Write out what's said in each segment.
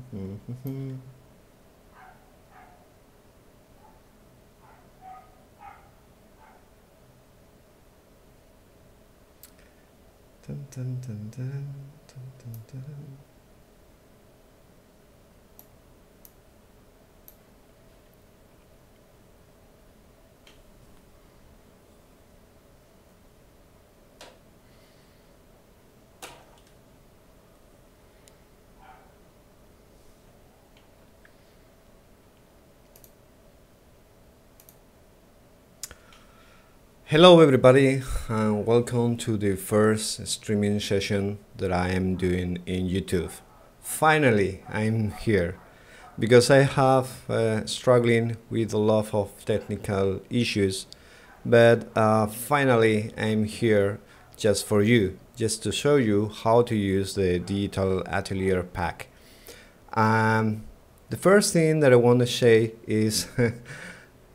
Dun, dun, dun, dun, dun, dun, dun. Hello everybody and welcome to the first streaming session that I am doing in YouTube. Finally, I'm here because I have struggling with a lot of technical issues, but finally I'm here just for you, just to show you how to use the Digital Atelier pack. The first thing that I want to say is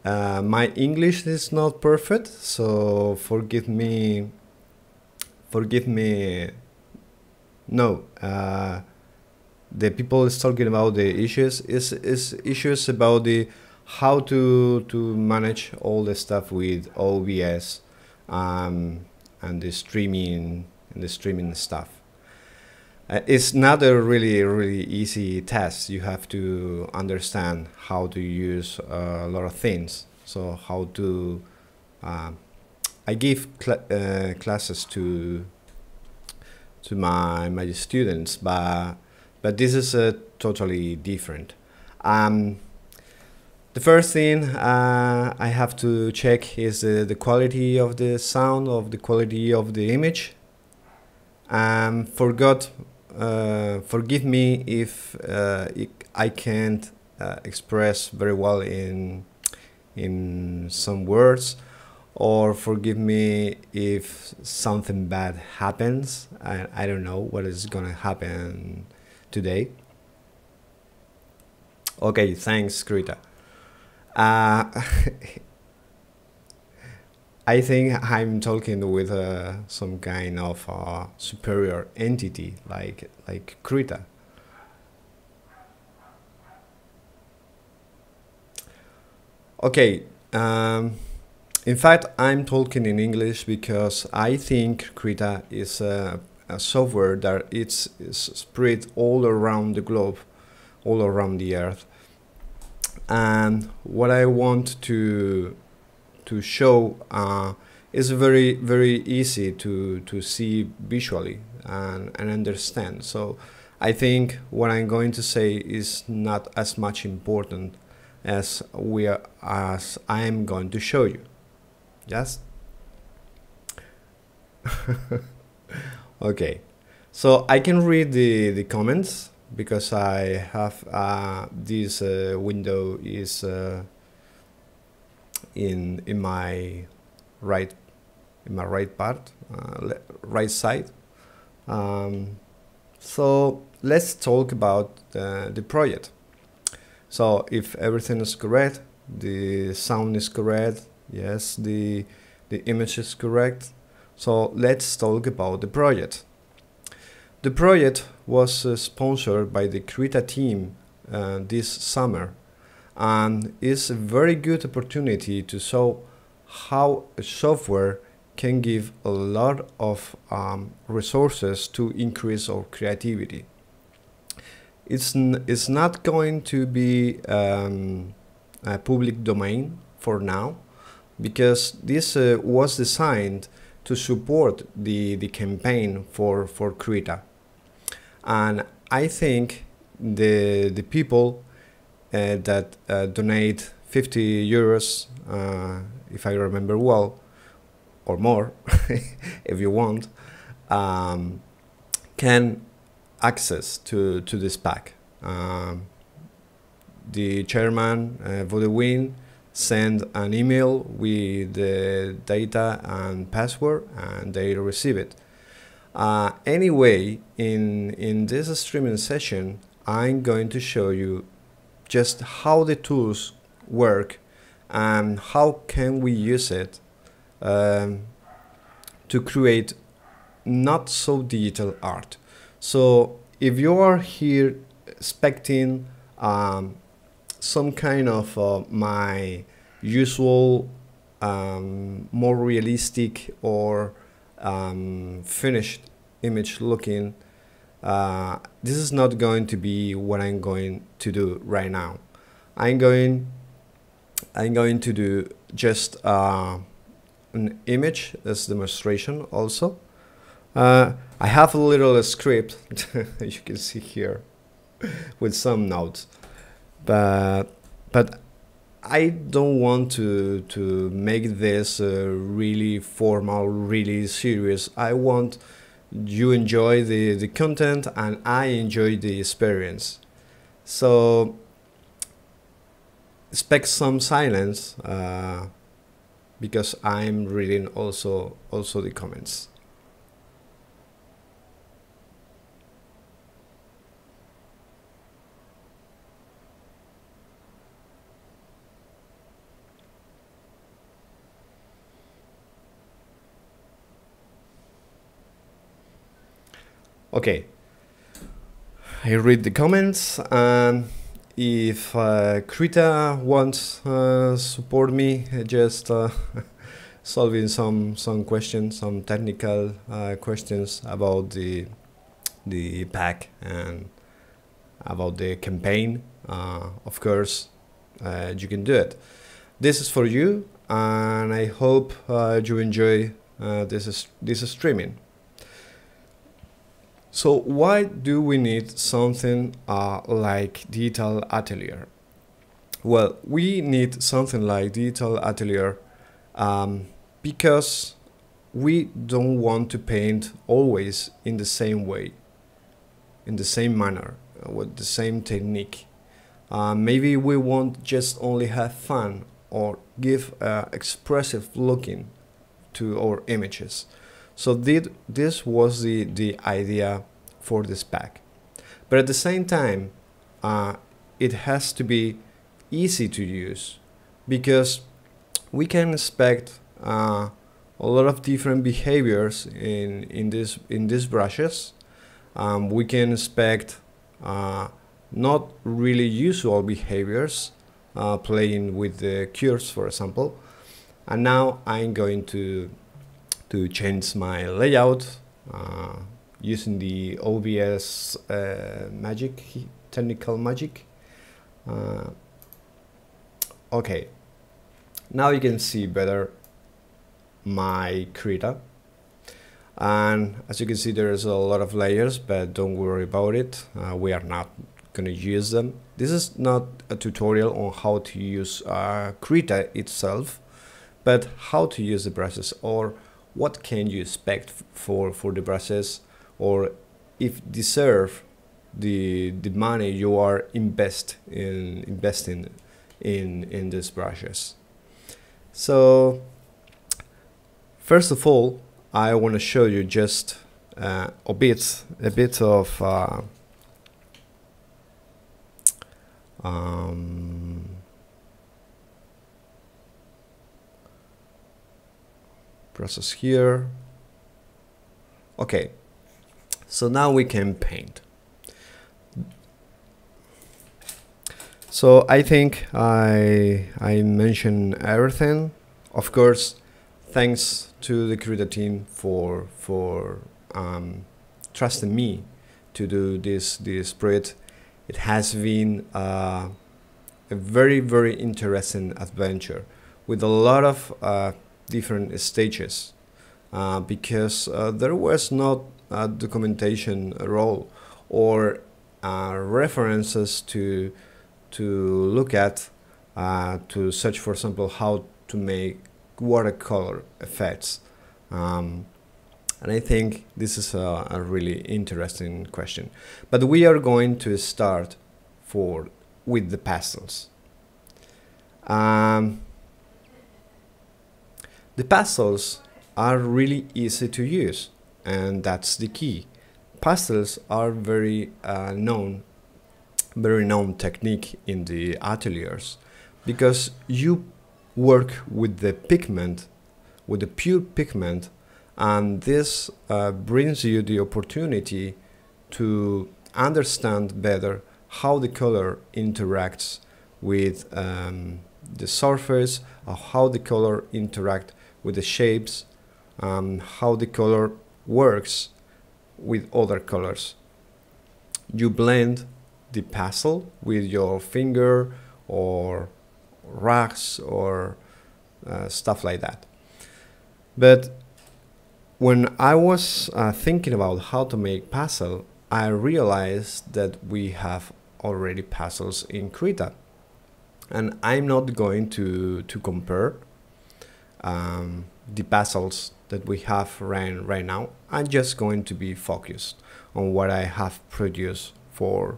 my English is not perfect, so forgive me. No, the people is talking about the issues is issues about the how to manage all the stuff with OBS and the streaming stuff. It's not a really easy task. You have to understand how to use a lot of things. So how to I give classes to my students, but this is totally different. The first thing I have to check is the quality of the sound, of the quality of the image. Forgive me if I can't express very well in some words, or forgive me if something bad happens. I don't know what is gonna happen today. Okay, thanks, Krita. I think I'm talking with some kind of superior entity like Krita. Okay, in fact, I'm talking in English because I think Krita is a software that it's spread all around the globe, all around the earth. And what I want to show is very easy to see visually and understand. So I think what I'm going to say is not as much important as I am going to show you. Yes? Okay, so I can read the comments because I have this window is in my right part, right side. So let's talk about the project. So if everything is correct, the sound is correct, yes, the image is correct. So let's talk about the project. The project was sponsored by the Krita team this summer, and is a very good opportunity to show how a software can give a lot of resources to increase our creativity. It's not going to be a public domain for now, because this was designed to support the campaign for Krita. And I think the people that donate 50 euros, if I remember well, or more, if you want, can access to this pack. The chairman, Vodewin, send an email with the data and password, and they receive it. Anyway, in this streaming session, I'm going to show you just how the tools work and how can we use it to create not so digital art. So if you are here expecting some kind of my usual more realistic or finished image looking, this is not going to be what I'm going to do right now. I'm going to do just an image as demonstration also. I have a little script you can see here with some notes, but I don't want to make this really formal, really serious. I want you enjoy the content and I enjoy the experience. So expect some silence because I'm reading also the comments. Okay, I read the comments, and if Krita wants support me, just solving some questions, some technical questions about the pack and about the campaign, of course, you can do it. This is for you, and I hope you enjoy this streaming. So why do we need something like Digital Atelier? Well, we need something like Digital Atelier because we don't want to paint always in the same way, in the same manner, with the same technique. Maybe we won't just only have fun or give expressive looking to our images. So this was the idea for this pack. But at the same time, it has to be easy to use because we can expect a lot of different behaviors in these brushes. We can expect not really usual behaviors, playing with the curves, for example. And now I'm going to change my layout using the OBS magic, technical magic. Okay, now you can see better my Krita, and as you can see there's a lot of layers, but don't worry about it, we are not gonna use them. This is not a tutorial on how to use Krita itself, but how to use the brushes, or what can you expect for the brushes, or if deserve the money you are investing in these brushes. So first of all, I want to show you just a bit of process here. Okay, so now we can paint. So I think I mentioned everything. Of course, thanks to the Krita team for trusting me to do this project. It has been a very interesting adventure with a lot of different stages, because there was not a documentation role or references to look at, to search, for example, how to make watercolor effects, and I think this is a really interesting question. But we are going to start with the pastels. The pastels are really easy to use, and that's the key. Pastels are very known technique in the ateliers, because you work with the pigment, with the pure pigment, and this brings you the opportunity to understand better how the color interacts with the surface, or how the color interact with the shapes, how the color works with other colors. You blend the pastel with your finger or rags or stuff like that. But when I was thinking about how to make pastel, I realized that we have already pastels in Krita, and I'm not going to compare the pastels that we have right now. I'm just going to be focused on what I have produced for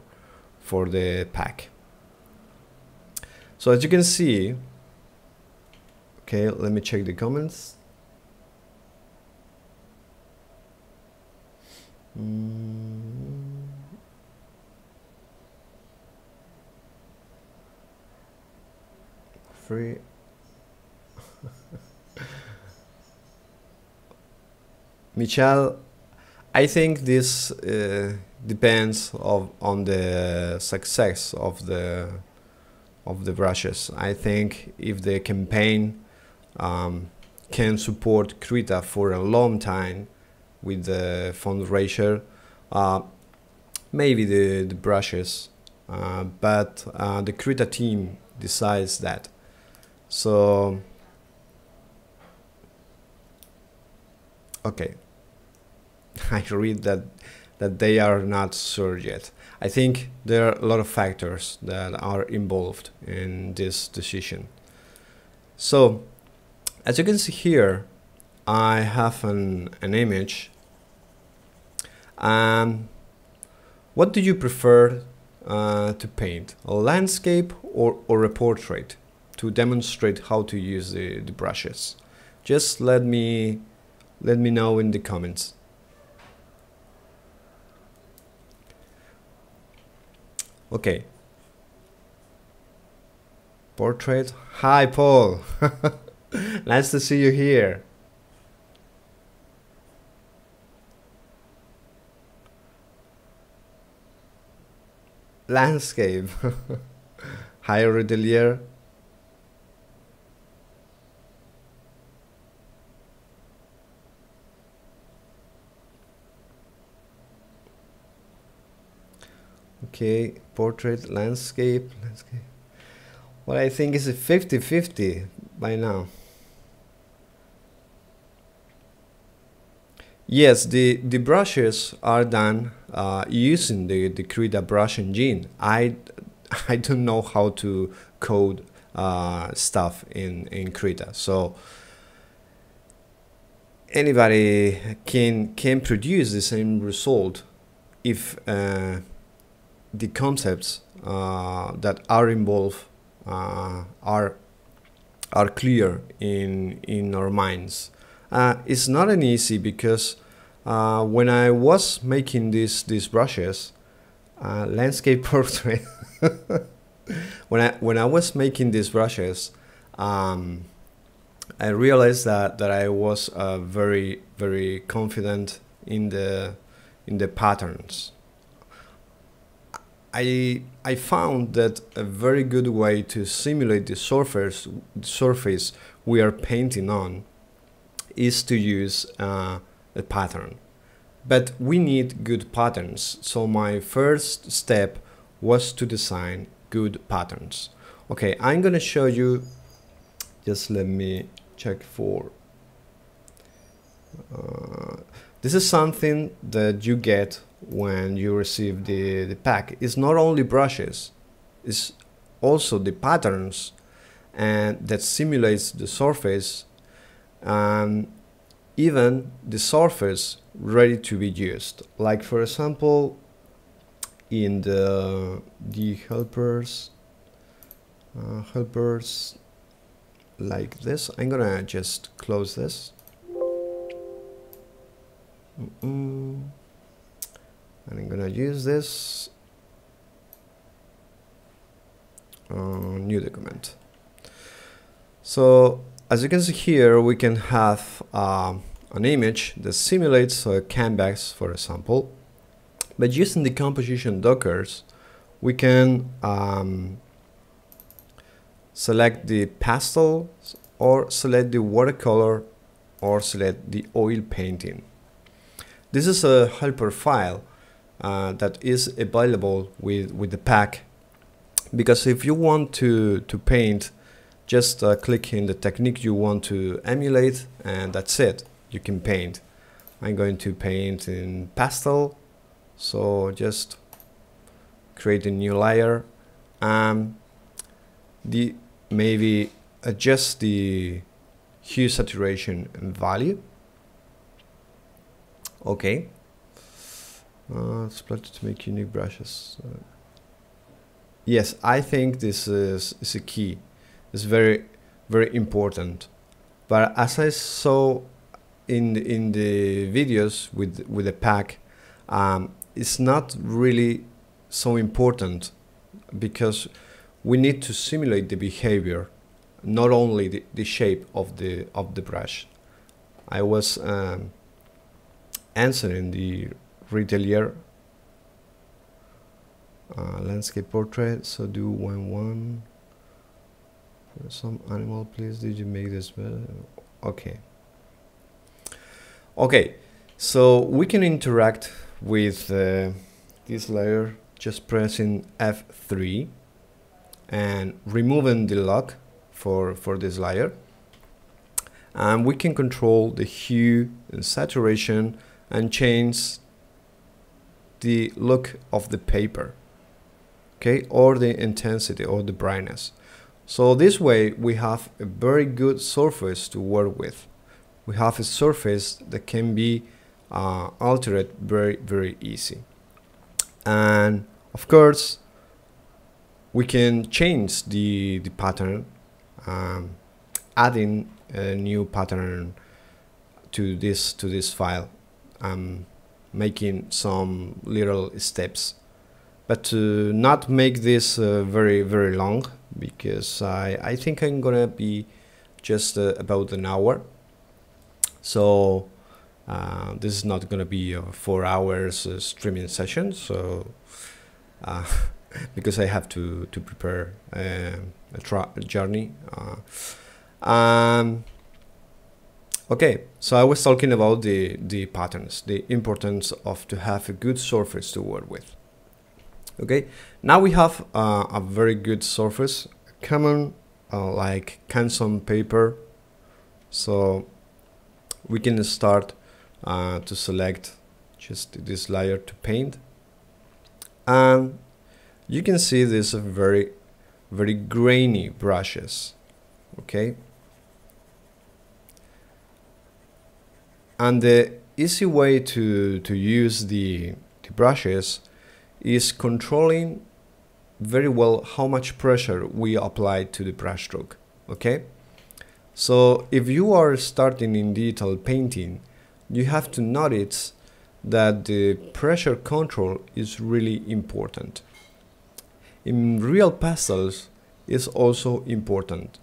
the pack. So as you can see, okay, let me check the comments. Free. Michelle, I think this depends on the success of the brushes. I think if the campaign can support Krita for a long time with the fundraiser, maybe the brushes, but the Krita team decides that. So okay, I read that they are not sure yet. I think there are a lot of factors that are involved in this decision. So as you can see here, I have an image. What do you prefer to paint, a landscape or a portrait, to demonstrate how to use the brushes? Just let me know in the comments. Okay. Portrait. Hi, Paul. Nice to see you here. Landscape. Hi, Atelier. Okay, portrait, landscape. What I think is a 50-50 by now. Yes, the brushes are done using the Krita brush engine. I don't know how to code stuff in Krita, so anybody can produce the same result if the concepts that are involved are clear in our minds. It's not an easy, because when I was making these brushes, landscape portrait, when I was making these brushes, I realized that I was very confident in the patterns. I found that a very good way to simulate the surface we are painting on is to use a pattern. But we need good patterns, so my first step was to design good patterns. Okay, I'm gonna show you, just let me check for this is something that you get when you receive the pack. It's not only brushes, it's also the patterns, and that simulates the surface, and even the surface ready to be used. Like for example, in the helpers like this. I'm gonna just close this. And I'm gonna use this new document. So as you can see here, we can have an image that simulates a canvas, for example, but using the composition dockers, we can select the pastel, or select the watercolor, or select the oil painting. This is a helper file that is available with the pack, because if you want to paint, just click in the technique you want to emulate, and that's it, you can paint. I'm going to paint in pastel, so just create a new layer, maybe adjust the hue, saturation and value. Okay. Split to make unique brushes. Yes, I think this is a key. It's very important. But as I saw in the videos with the pack, it's not really so important, because we need to simulate the behavior, not only the shape of the brush. I was answering the Atelier landscape portrait, so do 1:1 for some animal, please. Did you make this better? Okay. Okay, so we can interact with this layer just pressing F3 and removing the lock for this layer, and we can control the hue and saturation and change the look of the paper, okay, or the intensity or the brightness. So this way we have a very good surface to work with. We have a surface that can be altered very easy, and of course we can change the pattern, adding a new pattern to this file, making some little steps, but to not make this very long, because I think I'm gonna be just about an hour. So this is not gonna be a 4 hours streaming session, so because I have to prepare a journey. Okay, so I was talking about the patterns, the importance of to have a good surface to work with. Okay, now we have a very good surface, common like canson paper. So we can start to select just this layer to paint, and you can see these are very grainy brushes. Okay, and the easy way to use the brushes is controlling very well how much pressure we apply to the brush stroke. Okay, so if you are starting in digital painting, you have to notice that the pressure control is really important. In real pastels is also important,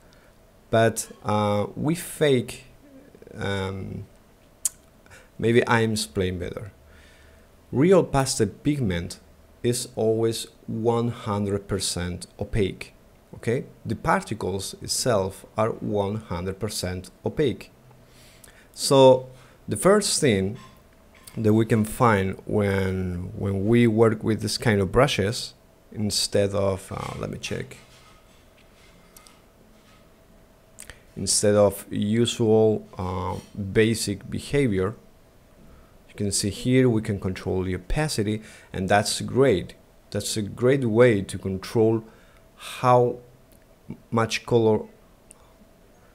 but we fake, maybe I'm explaining better. Real pastel pigment is always 100% opaque. Okay, the particles itself are 100% opaque. So the first thing that we can find when we work with this kind of brushes, instead of let me check, instead of usual basic behavior, you can see here we can control the opacity, and that's great. That's a great way to control how much color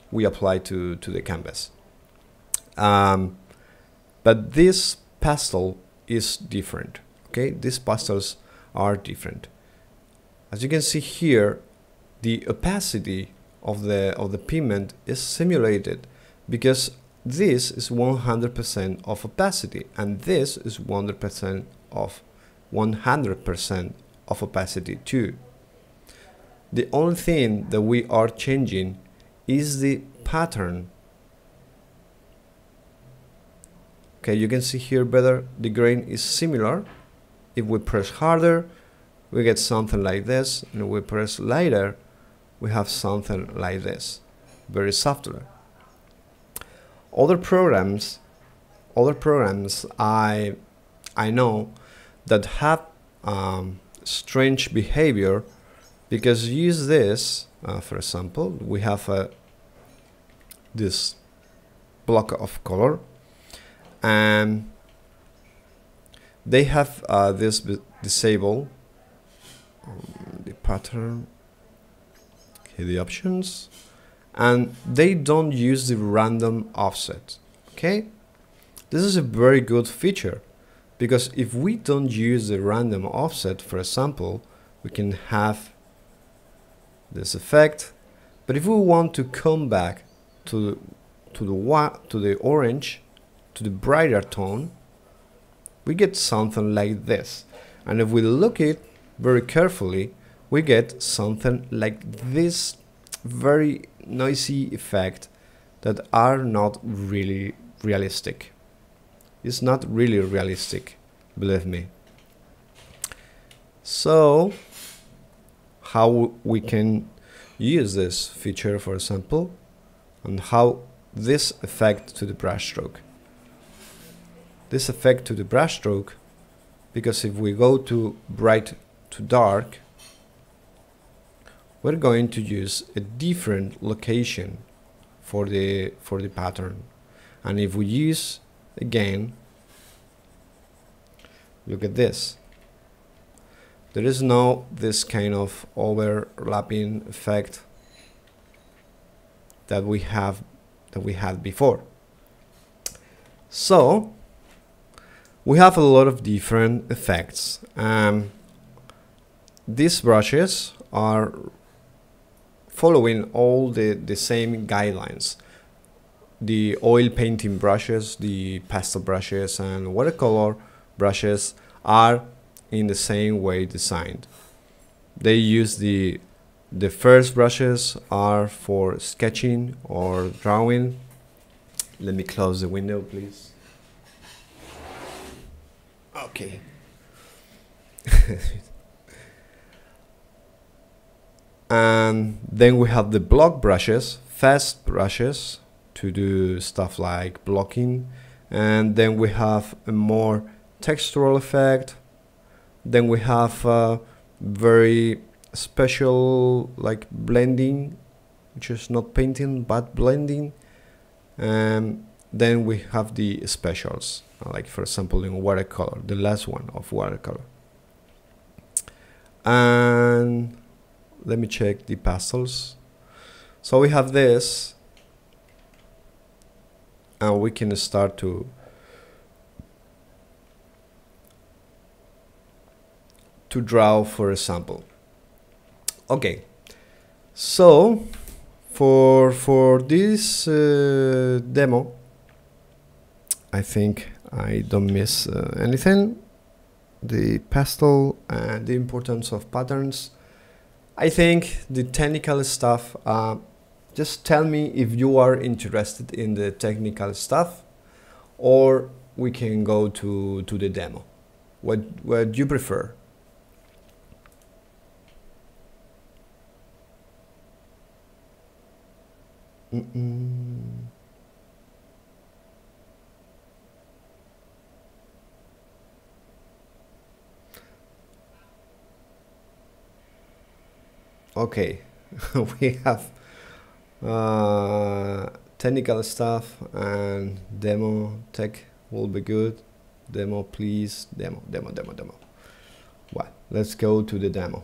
we apply to the canvas. But this pastel is different. Okay, these pastels are different. As you can see here, the opacity of the pigment is simulated, because this is 100% of opacity, and this is 100% of opacity too. The only thing that we are changing is the pattern. Okay, you can see here better, the grain is similar. If we press harder, we get something like this, and we press later, we have something like this, very softly. Other programs I know that have strange behavior, because use this, for example, we have this block of color, and they have this disable the pattern, okay, the options, and they don't use the random offset. Okay, this is a very good feature, because if we don't use the random offset, for example, we can have this effect, but if we want to come back to the orange, to the brighter tone, we get something like this. And if we look it very carefully, we get something like this very noisy effect that are not really realistic. It's not really realistic, believe me. So how we can use this feature, for example, and how this effect to the brush stroke. This effect to the brush stroke, because if we go to bright to dark, we're going to use a different location for the pattern. And if we use again, look at this. There is no this kind of overlapping effect that we had before. So we have a lot of different effects. These brushes are following all the same guidelines. The oil painting brushes, the pastel brushes, and watercolor brushes are in the same way designed. They use the first brushes are for sketching or drawing. Let me close the window, please. Okay. And then we have the block brushes, fast brushes, to do stuff like blocking. And then we have a more textural effect. Then we have very special like blending, which is not painting but blending. And then we have the specials, like for example in watercolor, the last one of watercolor. And let me check the pastels. So we have this, and we can start to draw, for example. Okay, so for this demo, I think I don't miss anything. The pastel and the importance of patterns. I think the technical stuff, just tell me if you are interested in the technical stuff, or we can go to the demo. What do you prefer? Okay, we have technical stuff and demo. Tech will be good. Demo, please. Demo. Well, let's go to the demo.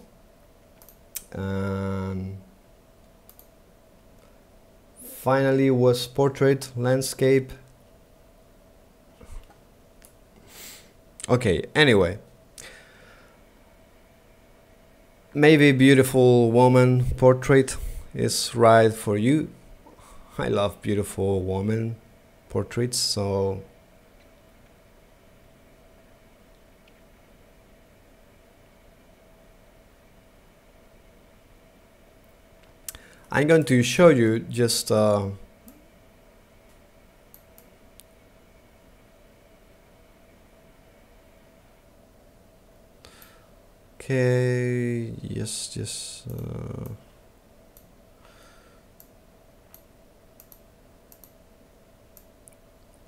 Finally was portrait, landscape. Okay, anyway. Maybe beautiful woman portrait is right for you. I love beautiful woman portraits, so I'm going to show you just Okay, yes.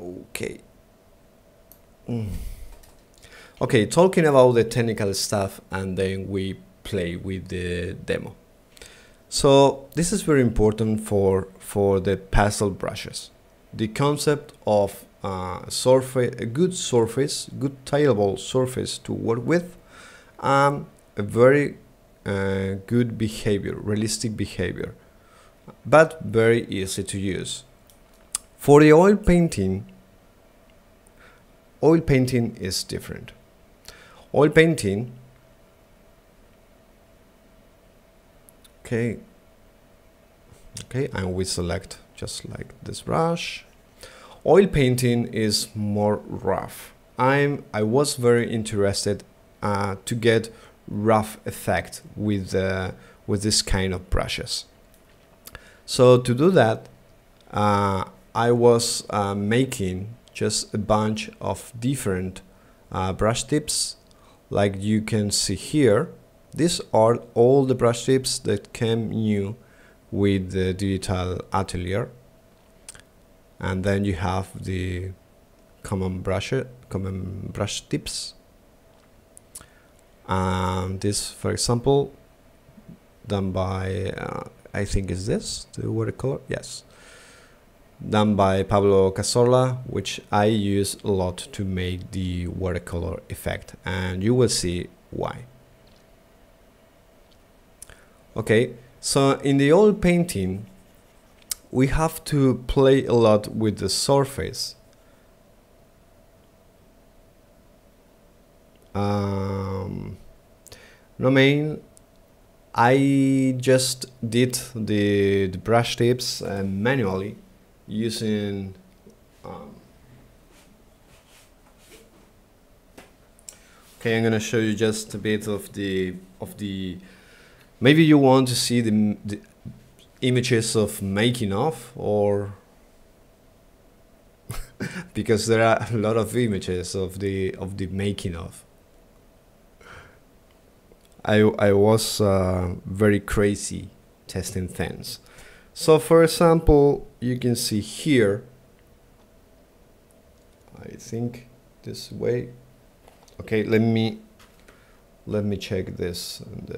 Okay. Okay, talking about the technical stuff, and then we play with the demo. So this is very important for the pastel brushes. The concept of a good surface, good tileable surface to work with, a very good behavior, realistic behavior, but very easy to use. For the oil painting is different. Oil painting, okay, and we select just like this brush. Oil painting is more rough. I was very interested to get rough effect with this kind of brushes. So to do that, I was making just a bunch of different brush tips, like you can see here. These are all the brush tips that came new with the Digital Atelier. And then you have the common brush tips. This, for example, done by I think is this the watercolor? Yes, done by Pablo Cazorla, which I use a lot to make the watercolor effect, and you will see why. Okay, so in the oil painting, we have to play a lot with the surface. No main, I just did the brush tips manually using okay, I'm gonna show you just a bit of the maybe you want to see the images of making of, or because there are a lot of images of the making of. I was very crazy testing things. So for example, you can see here, I think this way. Okay, let me check this. And,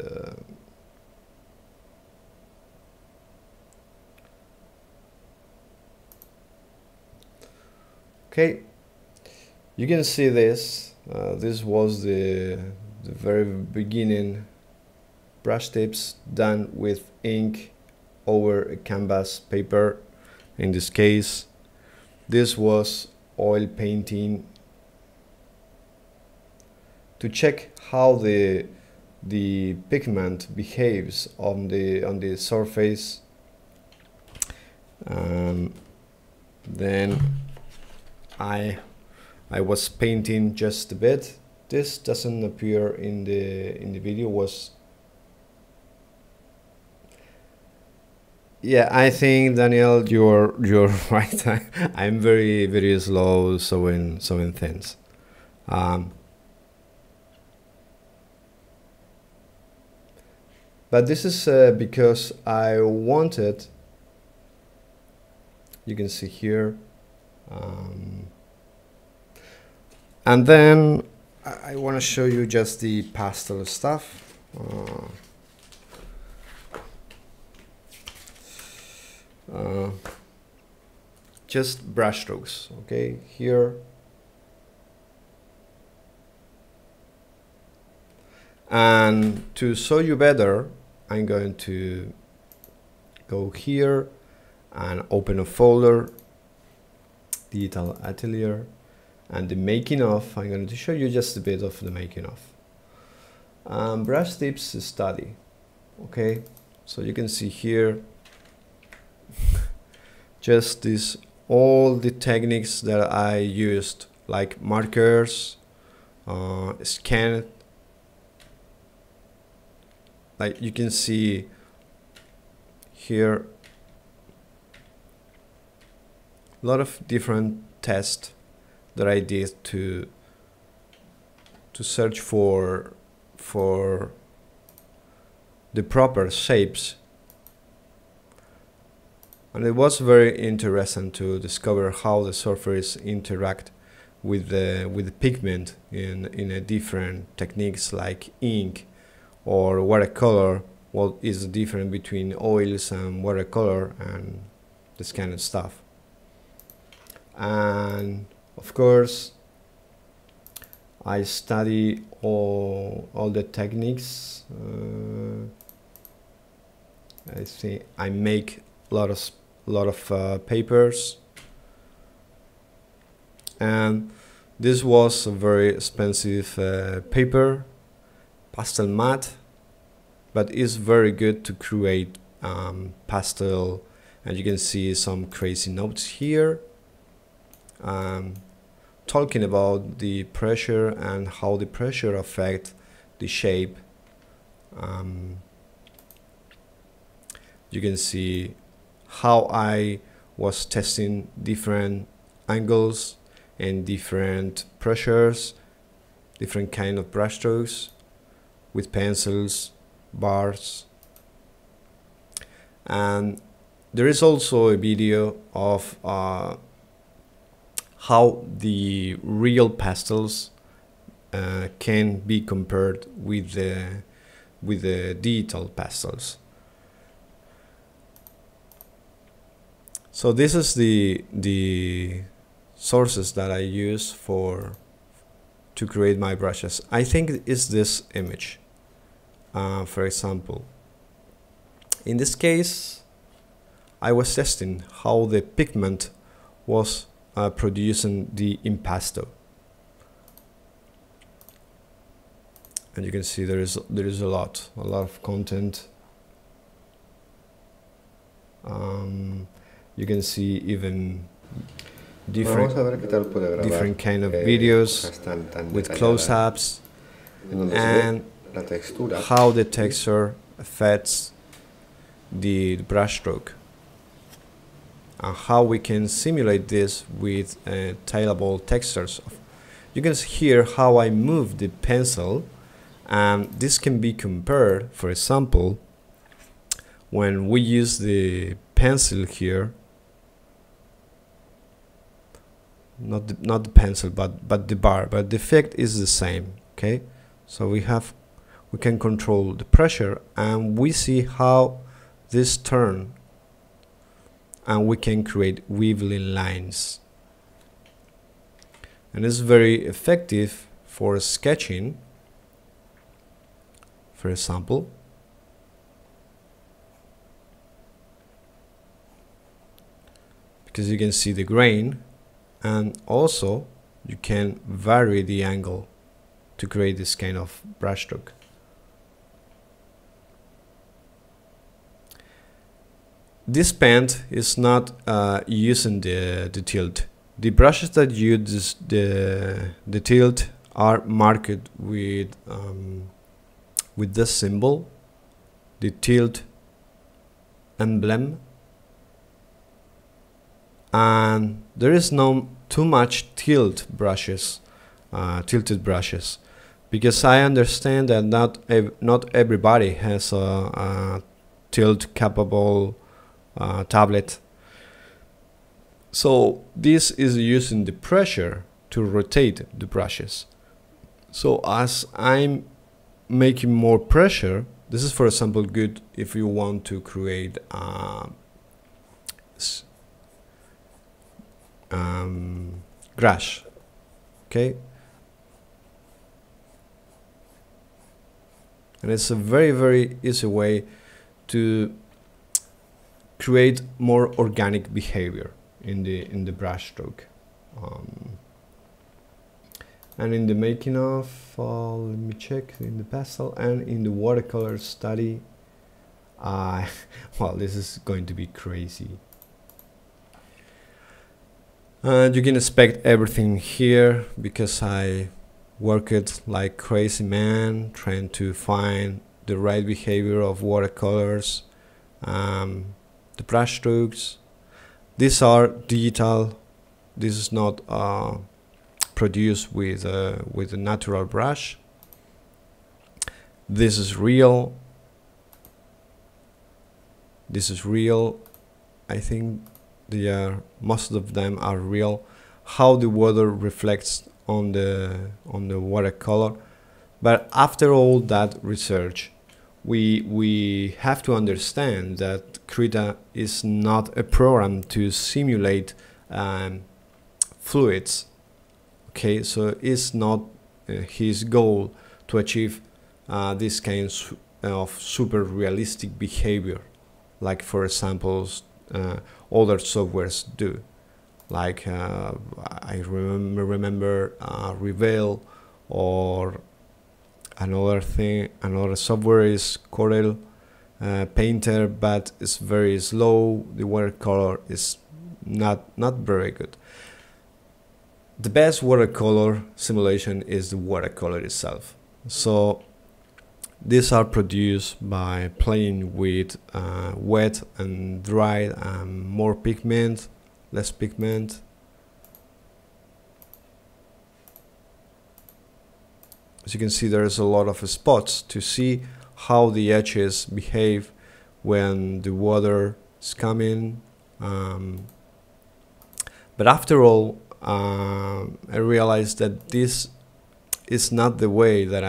okay, you can see this. This was the very beginning brush tips done with ink over a canvas paper. In this case, this was oil painting to check how the pigment behaves on the surface. Then I was painting just a bit. This doesn't appear in the video. Yeah, I think Daniel, you're right. I'm very slow showing things. But this is because I wanted. You can see here. And then I want to show you just the pastel stuff. Just brush strokes, okay, here. And to show you better, I'm going to go here and open a folder, Digital Atelier, and the making of. I'm going to show you just a bit of the making of. Brush tips study. Okay, so you can see here just this, all the techniques that I used, like markers, scan. Like you can see here, a lot of different tests that I did to search for for the proper shapes. And it was very interesting to discover how the surface interact with the pigment in a different techniques like ink or watercolor. What is the difference between oils and watercolor and this kind of stuff. And of course I study all the techniques. I think I make a lot of papers, and this was a very expensive paper, pastel matte, but it's very good to create pastel. And you can see some crazy notes here, talking about the pressure and how the pressure affect the shape. You can see how I was testing different angles and different pressures, different kind of brush strokes with pencils, bars. And there is also a video of how the real pastels can be compared with the digital pastels. So this is the sources that I use to create my brushes. I think it's this image. For example, in this case, I was testing how the pigment was producing the impasto, and you can see there is a lot of content. You can see even different kind of videos with close-ups and how the texture affects the brush stroke, and how we can simulate this with tailable textures. You can hear how I move the pencil, and this can be compared, for example, when we use the pencil here, not the pencil but the bar, but the effect is the same. Okay, so we can control the pressure, and we see how this turn, and we can create wiggly lines, and it's very effective for sketching, for example. Because you can see the grain, and also you can vary the angle to create this kind of brush stroke. This pen is not using the tilt. The brushes that use the tilt are marked with this symbol, the tilt emblem, and there is no too much tilted brushes, because I understand that not everybody has a tilt capable tablet. So this is using the pressure to rotate the brushes. So as I'm making more pressure, this is, for example, good if you want to create grass. Okay, and it's a very easy way to create more organic behavior in the brush stroke. And in the making of, let me check, in the pastel and in the watercolor study, well, this is going to be crazy. And you can expect everything here, because I worked like crazy man trying to find the right behavior of watercolors, the brush strokes. These are digital. This is not produced with a natural brush. This is real. This is real. I think most of them are real. How the water reflects on the watercolor. But after all that research, we have to understand that Krita is not a program to simulate fluids. Okay, so it's not his goal to achieve this kind of super realistic behavior, like for example other softwares do. Like I remember Reveal, or another software is Corel Painter, but it's very slow. The watercolor is not very good. The best watercolor simulation is the watercolor itself. So these are produced by playing with wet and dry, more pigment, less pigment. As you can see, there's a lot of spots to see how the edges behave when the water is coming. But after all, I realized that this is not the way that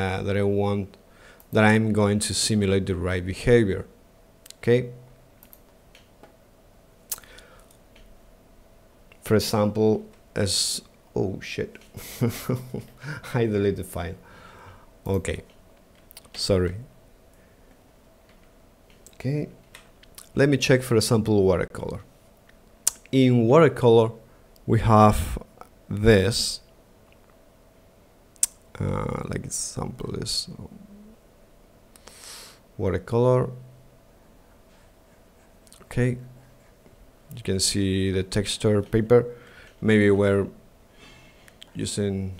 I'm going to simulate the right behavior. Okay. For example, oh shit, I deleted the file. Okay, sorry. Okay, let me check, for example, watercolor. In watercolor, we have this, like example is watercolor. Okay, you can see the texture paper. Maybe we're using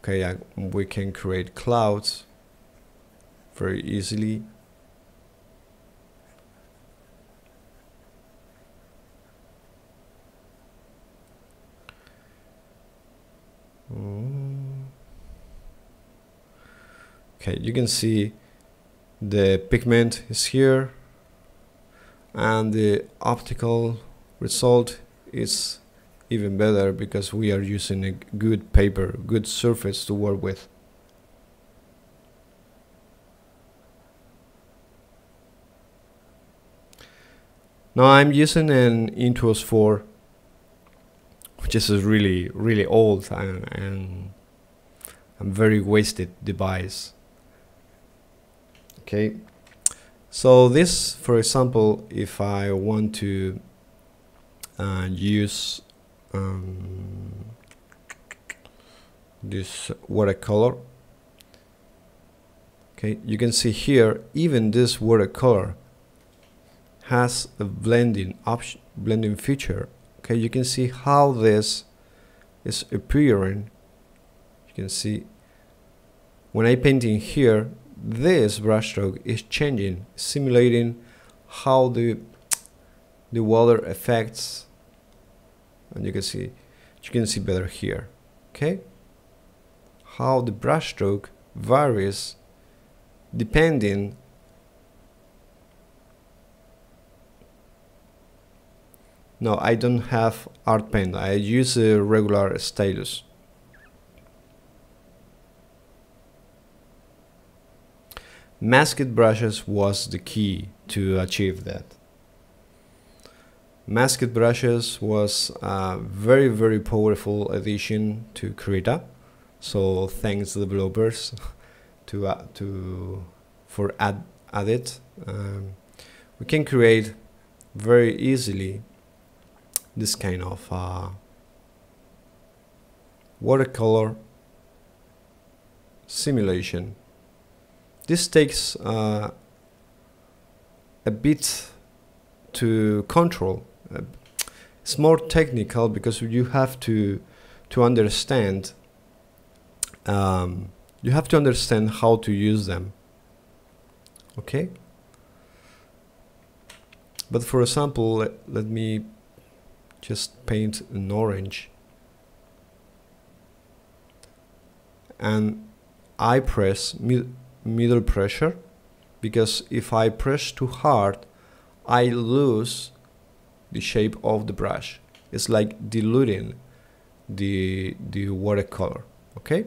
okay, we can create clouds very easily. Okay, you can see the pigment is here, and the optical result is even better because we are using a good paper, good surface to work with. Now I'm using an Intuos 4, which is a really old and very wasted device. Okay, so this, for example, if I want to use this watercolor, okay, you can see here even this watercolor has a blending feature. Okay, you can see how this is appearing. You can see when I paint in here, this brushstroke is changing, simulating how the water affects, and you can see better here. Okay, how the brushstroke varies depending No, I don't have art pen. I use a regular stylus. Masked brushes was the key to achieve that. Masked brushes was a very powerful addition to Krita. So thanks to developers for add it. We can create very easily this kind of watercolor simulation. This takes a bit to control. It's more technical because you have to understand. You have to understand how to use them. Okay. But for example, let me just paint an orange. and I press middle pressure, because if I press too hard, I lose the shape of the brush. It's like diluting the watercolor. Okay,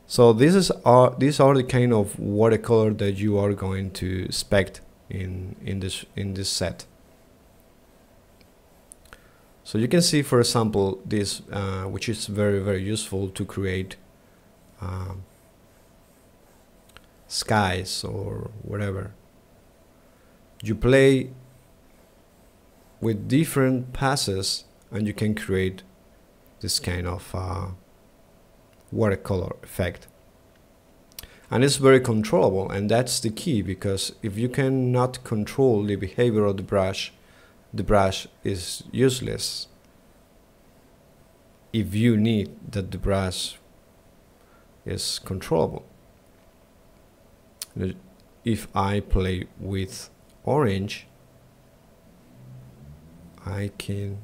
so these are the kind of watercolor that you are going to expect in this set. So you can see, for example, this which is very useful to create skies or whatever. You play with different passes and you can create this kind of watercolor effect, and it's very controllable, and that's the key, because if you cannot control the behavior of the brush is useless. If you need that the brush is controllable. If I play with orange, I can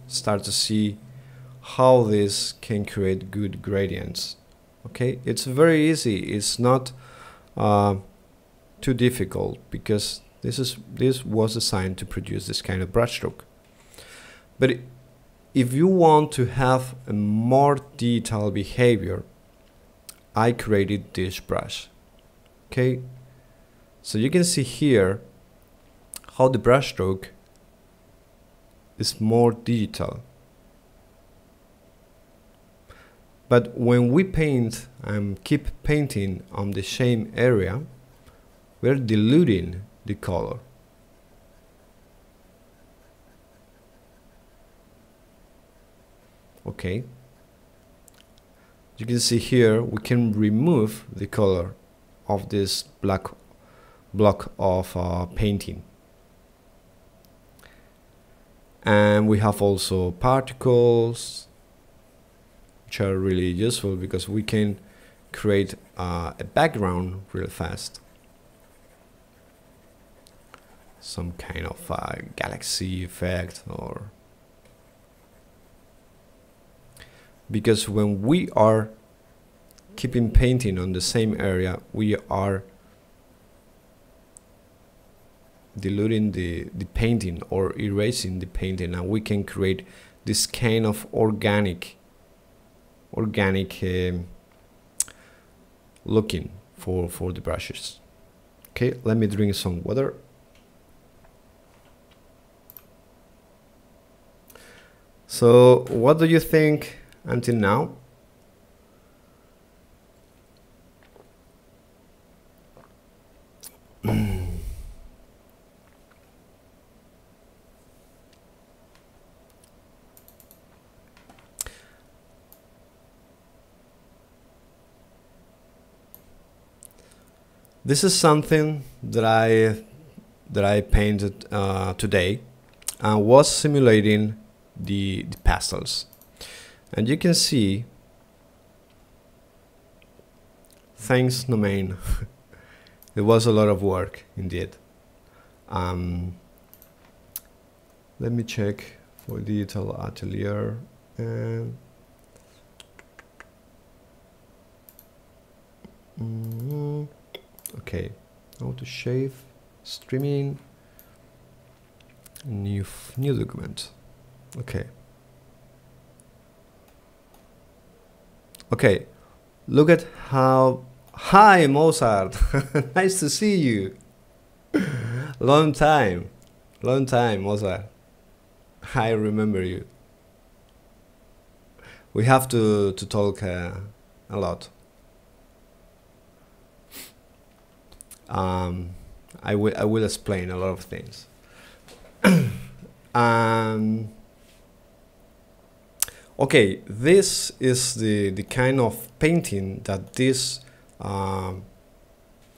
start to see how this can create good gradients. Okay, it's very easy. It's not too difficult, because this was designed to produce this kind of brushstroke. But if you want to have a more detailed behavior, I created this brush. Okay, so you can see here how the brushstroke is more digital. But when we paint and keep painting on the same area, we're diluting the color. Okay, you can see here we can remove the color of this black block of painting, and we have also particles, which are really useful because we can create a background real fast, some kind of galaxy effect, or because when we are keeping painting on the same area, we are diluting the painting or erasing the painting, and we can create this kind of organic looking for the brushes. Okay, let me drink some water. So what do you think until now? This is something that I painted today, and was simulating the pastels, and you can see, thanks Nomain, it was a lot of work indeed. Let me check for Digital Atelier, and okay, how to shave, streaming, new document. Okay, look at how, hi Mozart, nice to see you. long time Mozart, I remember you. We have to talk a lot. I will explain a lot of things. Okay, this is the kind of painting that this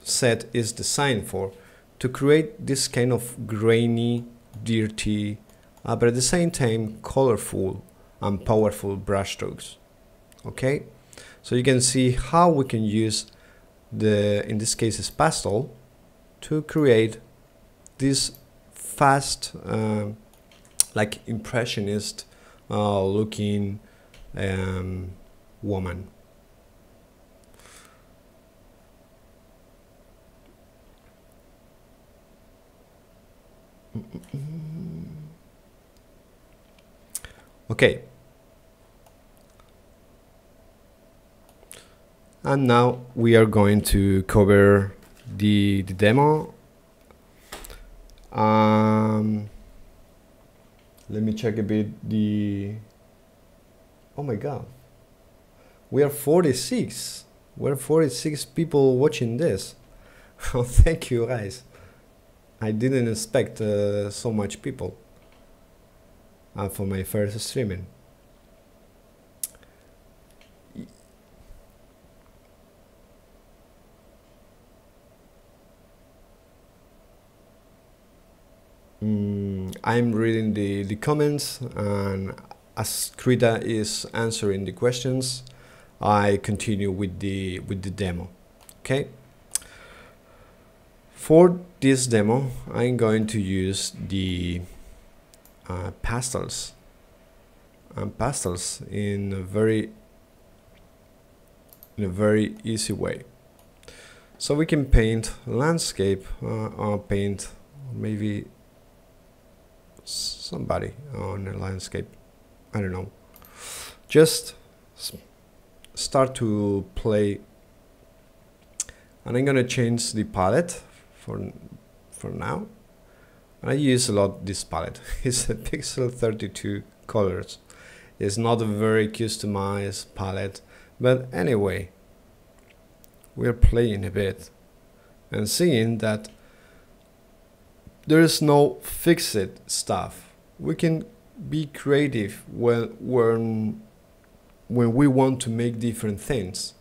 set is designed for, to create this kind of grainy, dirty, but at the same time colorful and powerful brushstrokes. Okay, so you can see how we can use in this case is pastel, to create this fast like impressionist looking woman. Okay, and now we are going to cover the demo. Let me check a bit the... Oh my god, we are 46. We're 46 people watching this. Oh, thank you guys. I didn't expect so much people for my first streaming. I'm reading the comments, and as Krita is answering the questions, I continue with the demo. Okay. For this demo, I'm going to use the pastels, and pastels in a very easy way. So we can paint landscape, or paint maybe somebody on a landscape. I don't know. Just start to play, and I'm gonna change the palette for now. I use a lot this palette. It's a Pixel 32 colors. It's not a very customized palette, but anyway, we're playing a bit and seeing that there is no fixed stuff. We can be creative when we want to make different things.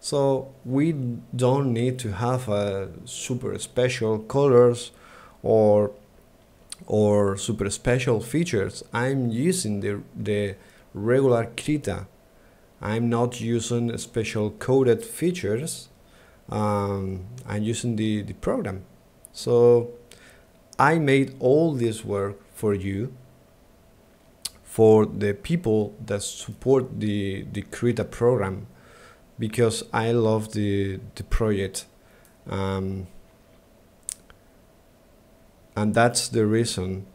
So we don't need to have a super special colors or super special features. I'm using the regular Krita. I'm not using special coded features. I'm using the program. So I made all this work for you, for the people that support the Krita program, because I love the project, and that's the reason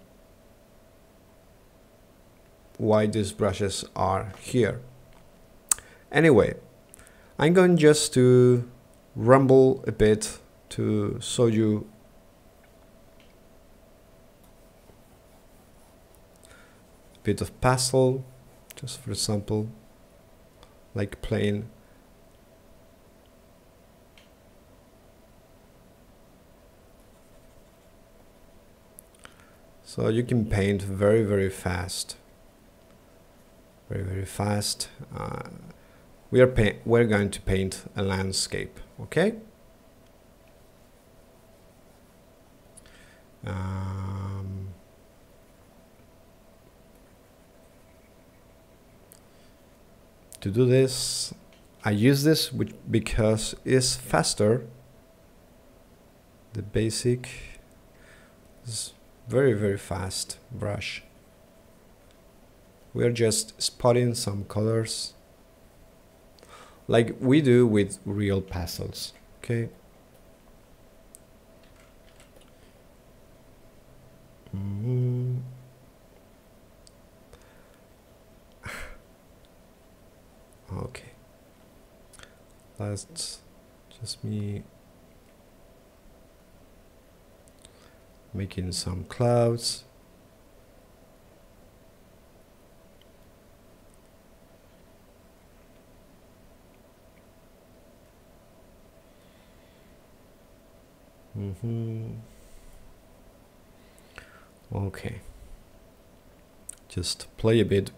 why these brushes are here. Anyway, I'm going just to rumble a bit to show you a bit of pastel, just for example, like plain. So you can paint very fast, very fast. We're going to paint a landscape, okay? To do this, I use this because it's faster. The basic is very fast brush. We're just spotting some colors like we do with real pastels, okay? Okay, let's just me making some clouds. Okay, just play a bit.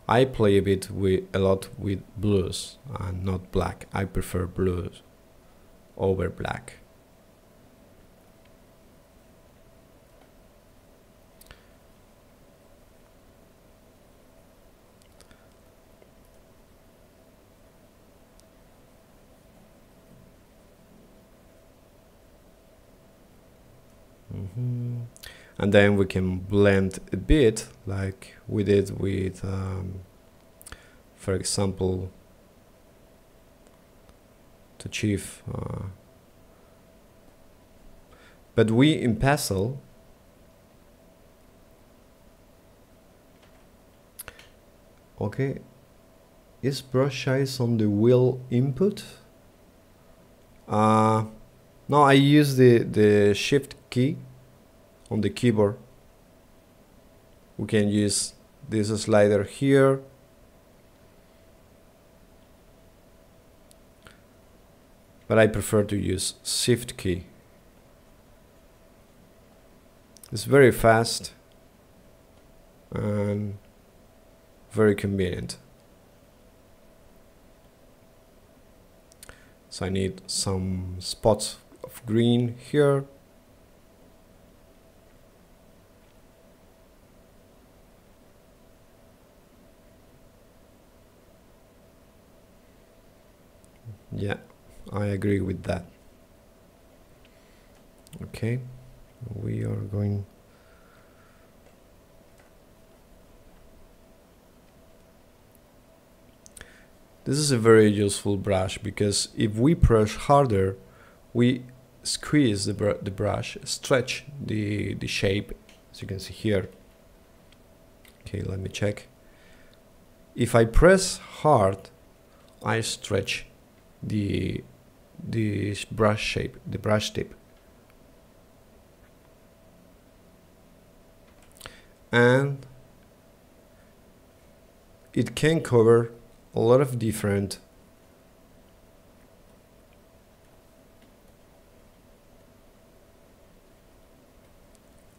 I play a lot with blues and not black. I prefer blues over black. And then we can blend a bit like we did with, for example, to achieve. But we in Pastel, Okay, is brush size on the wheel input? No, I use the shift key on the keyboard. We can use this slider here. But I prefer to use shift key. It's very fast and very convenient. So I need some spots of green here. Yeah, I agree with that. Okay, we are going. This is a very useful brush because if we press harder, we squeeze the brush, stretch the shape, as you can see here. Okay, let me check. If I press hard, I stretch the brush shape, the brush tip. And it can cover a lot of different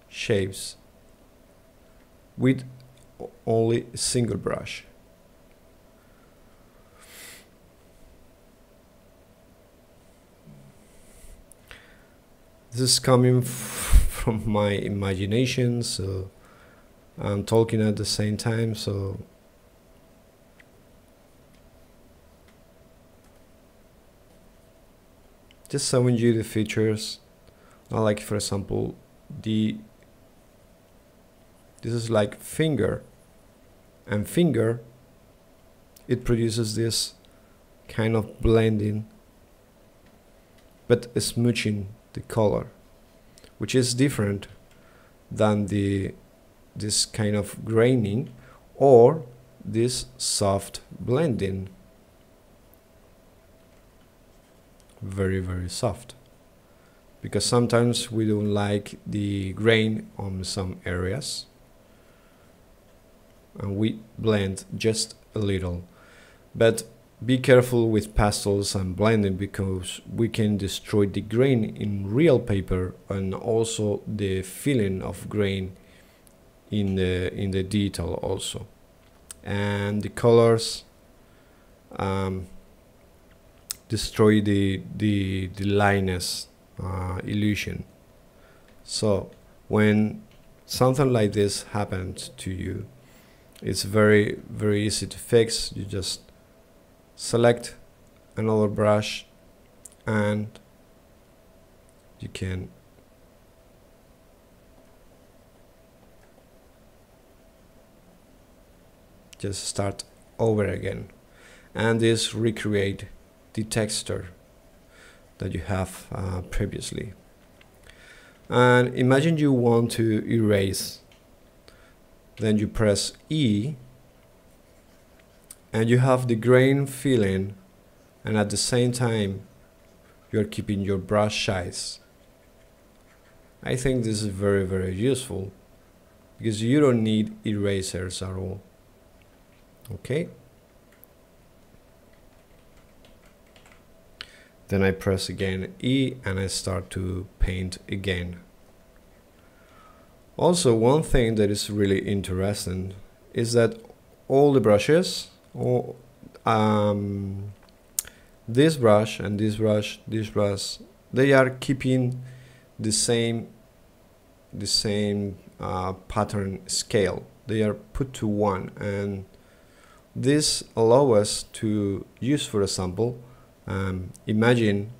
shapes with only a single brush. This is coming from my imagination, so I'm talking at the same time, so just showing you the features. Like for example, this is like finger, and finger, it produces this kind of blending but smooching the color, which is different than this kind of graining or this soft blending. Very soft, because sometimes we don't like the grain on some areas and we blend just a little. But be careful with pastels and blending, because we can destroy the grain in real paper and also the feeling of grain in the detail also. And the colors destroy the lightness illusion. So when something like this happens to you, it's very easy to fix. You just select another brush and you can just start over again, and this recreate the texture that you have previously. And imagine you want to erase, then you press E and you have the grain feeling, and at the same time you're keeping your brush size. I think this is very useful because you don't need erasers at all. Okay, then I press again E and I start to paint again. Also, one thing that is really interesting is that all the brushes, this brush and this brush, they are keeping the same pattern scale. They are put to 1, and this allows us to use, for example, imagine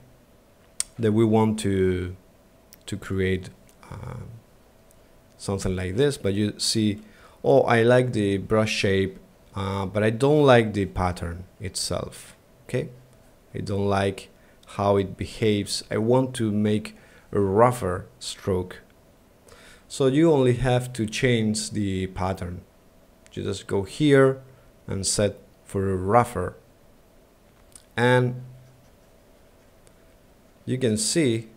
that we want to create something like this, but you see, oh, I like the brush shape, but I don't like the pattern itself. Okay, I don't like how it behaves. I want to make a rougher stroke. So you only have to change the pattern. You just go here and set for a rougher, and you can see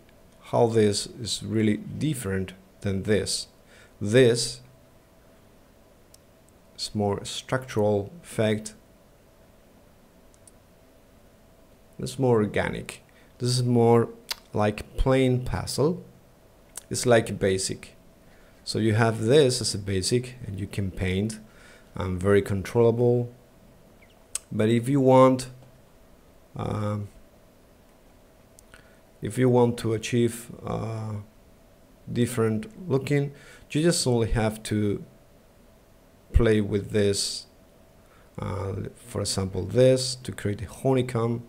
how this is really different than this. This is more structural effect. It's more organic. This is more like plain pastel. It's like basic. So you have this as a basic and you can paint, very controllable. But if you want to achieve different looking, you just only have to play with this. For example, this to create a honeycomb.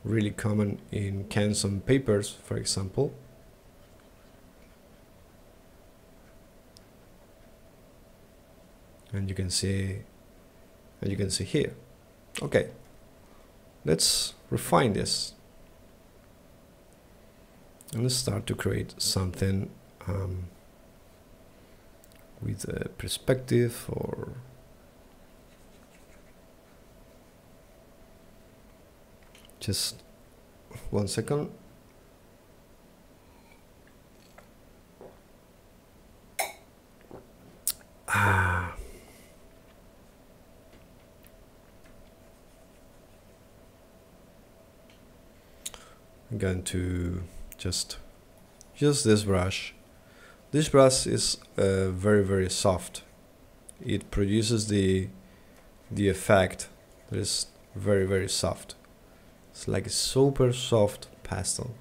Really common in Canson papers, for example. And you can see here. Okay, let's refine this and let's start to create something with a perspective, or just 1 second. I'm going to just use this brush. This brush is very soft. It produces the effect that is very soft. It's like a super soft pastel.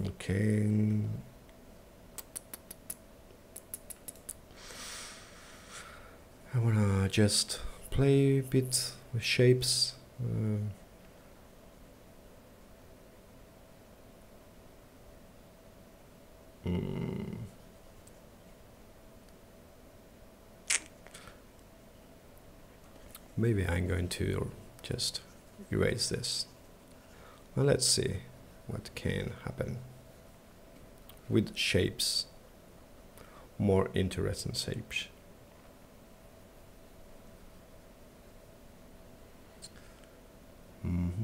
Okay. I wanna just play a bit with shapes. Maybe I'm going to just erase this. Now let's see what can happen with shapes, more interesting shapes. I'm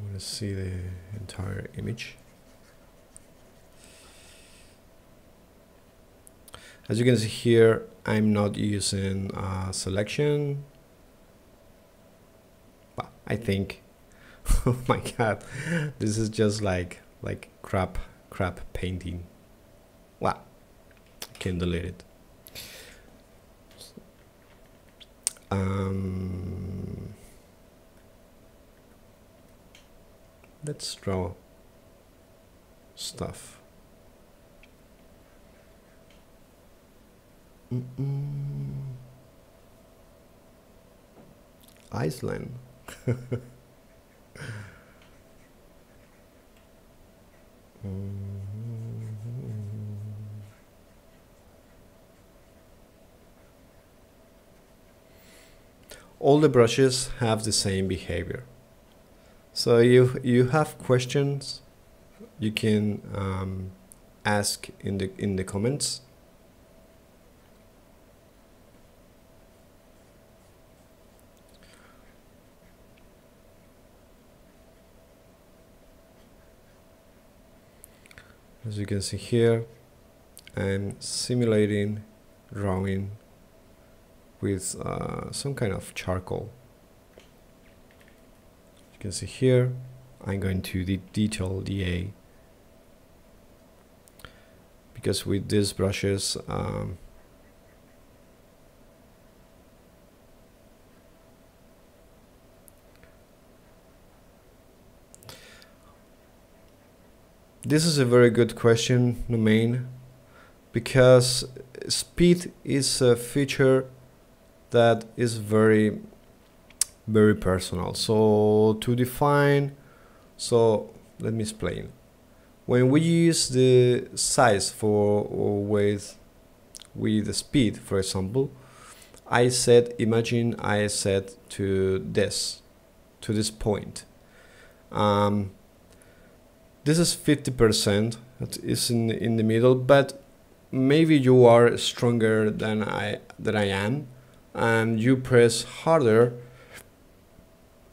going to see the entire image. As you can see here, I'm not using selection. Well, I think, oh my god, this is just like crap painting. Wow, I can delete it. Let's draw stuff. Iceland. All the brushes have the same behavior. So you have questions, you can ask in the comments. As you can see here, I'm simulating drawing with some kind of charcoal. You can see here, I'm going to the Digital Atelier, because with these brushes this is a very good question, Numain, because speed is a feature that is very personal. So to define So let me explain. When we use the size for or with the speed, for example, imagine I set to this point. This is 50%, that is in the middle, but maybe you are stronger than I am, and you press harder,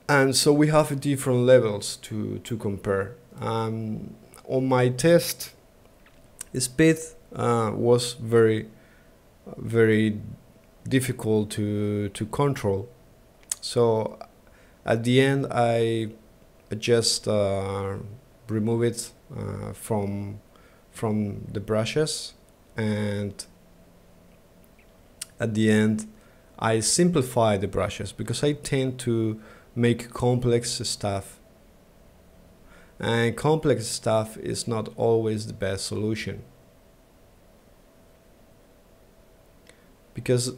and so we have different levels to compare. On my test, the speed was very difficult to control. So at the end, I just remove it from the brushes, and at the end I simplify the brushes because I tend to make complex stuff, and complex stuff is not always the best solution, because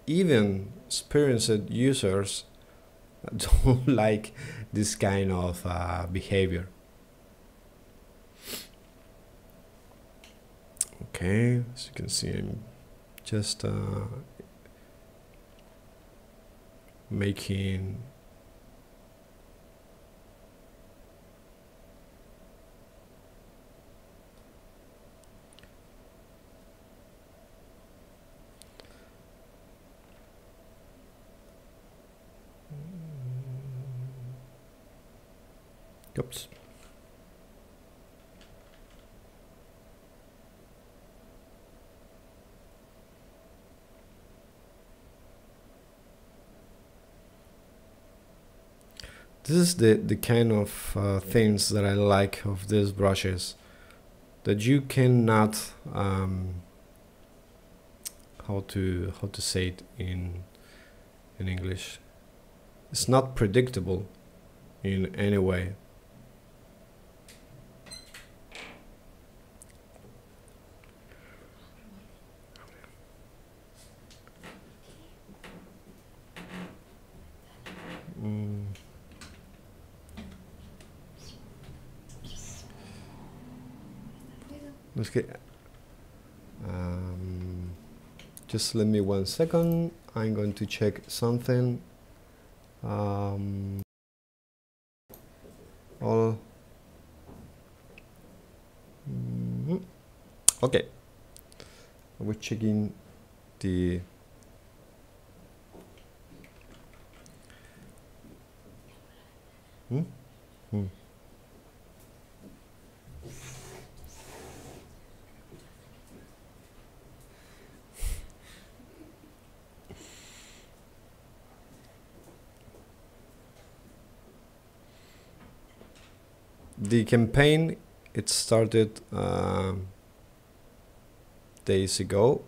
even experienced users don't like this kind of behavior. Okay, as you can see, I'm just making oops. This is the kind of things that I like of these brushes, that you cannot how to say it in English. It's not predictable in any way. Okay. Just let me 1 second. I'm going to check something. Okay. We're checking the The campaign, it started days ago,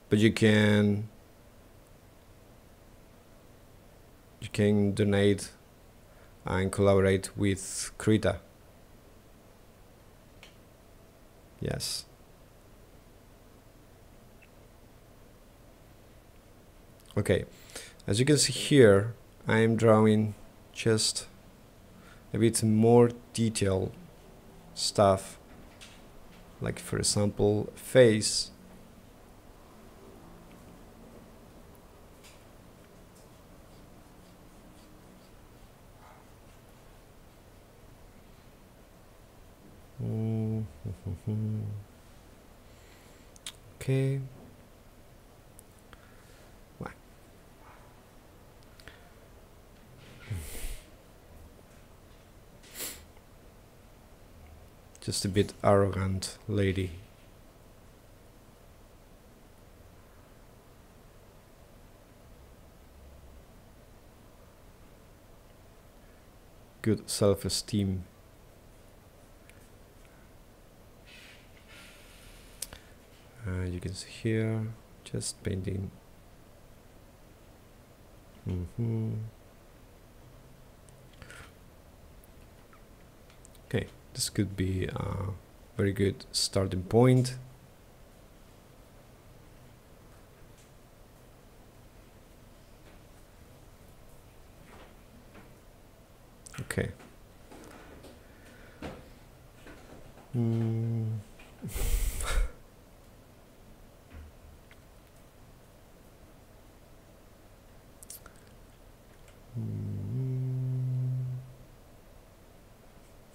but you can donate and collaborate with Krita. Yes. Okay, as you can see here, I am drawing just a bit more detailed stuff, like for example face. Okay. Just a bit arrogant lady. Good self-esteem. You can see here, just painting. Okay, this could be a very good starting point. Okay, Mm.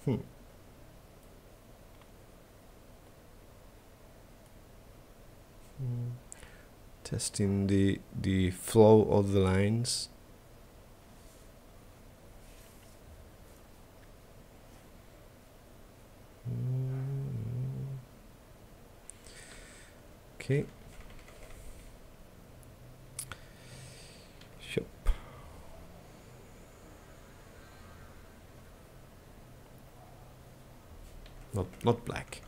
Hmm. Testing the flow of the lines. Okay. Shop. Not black.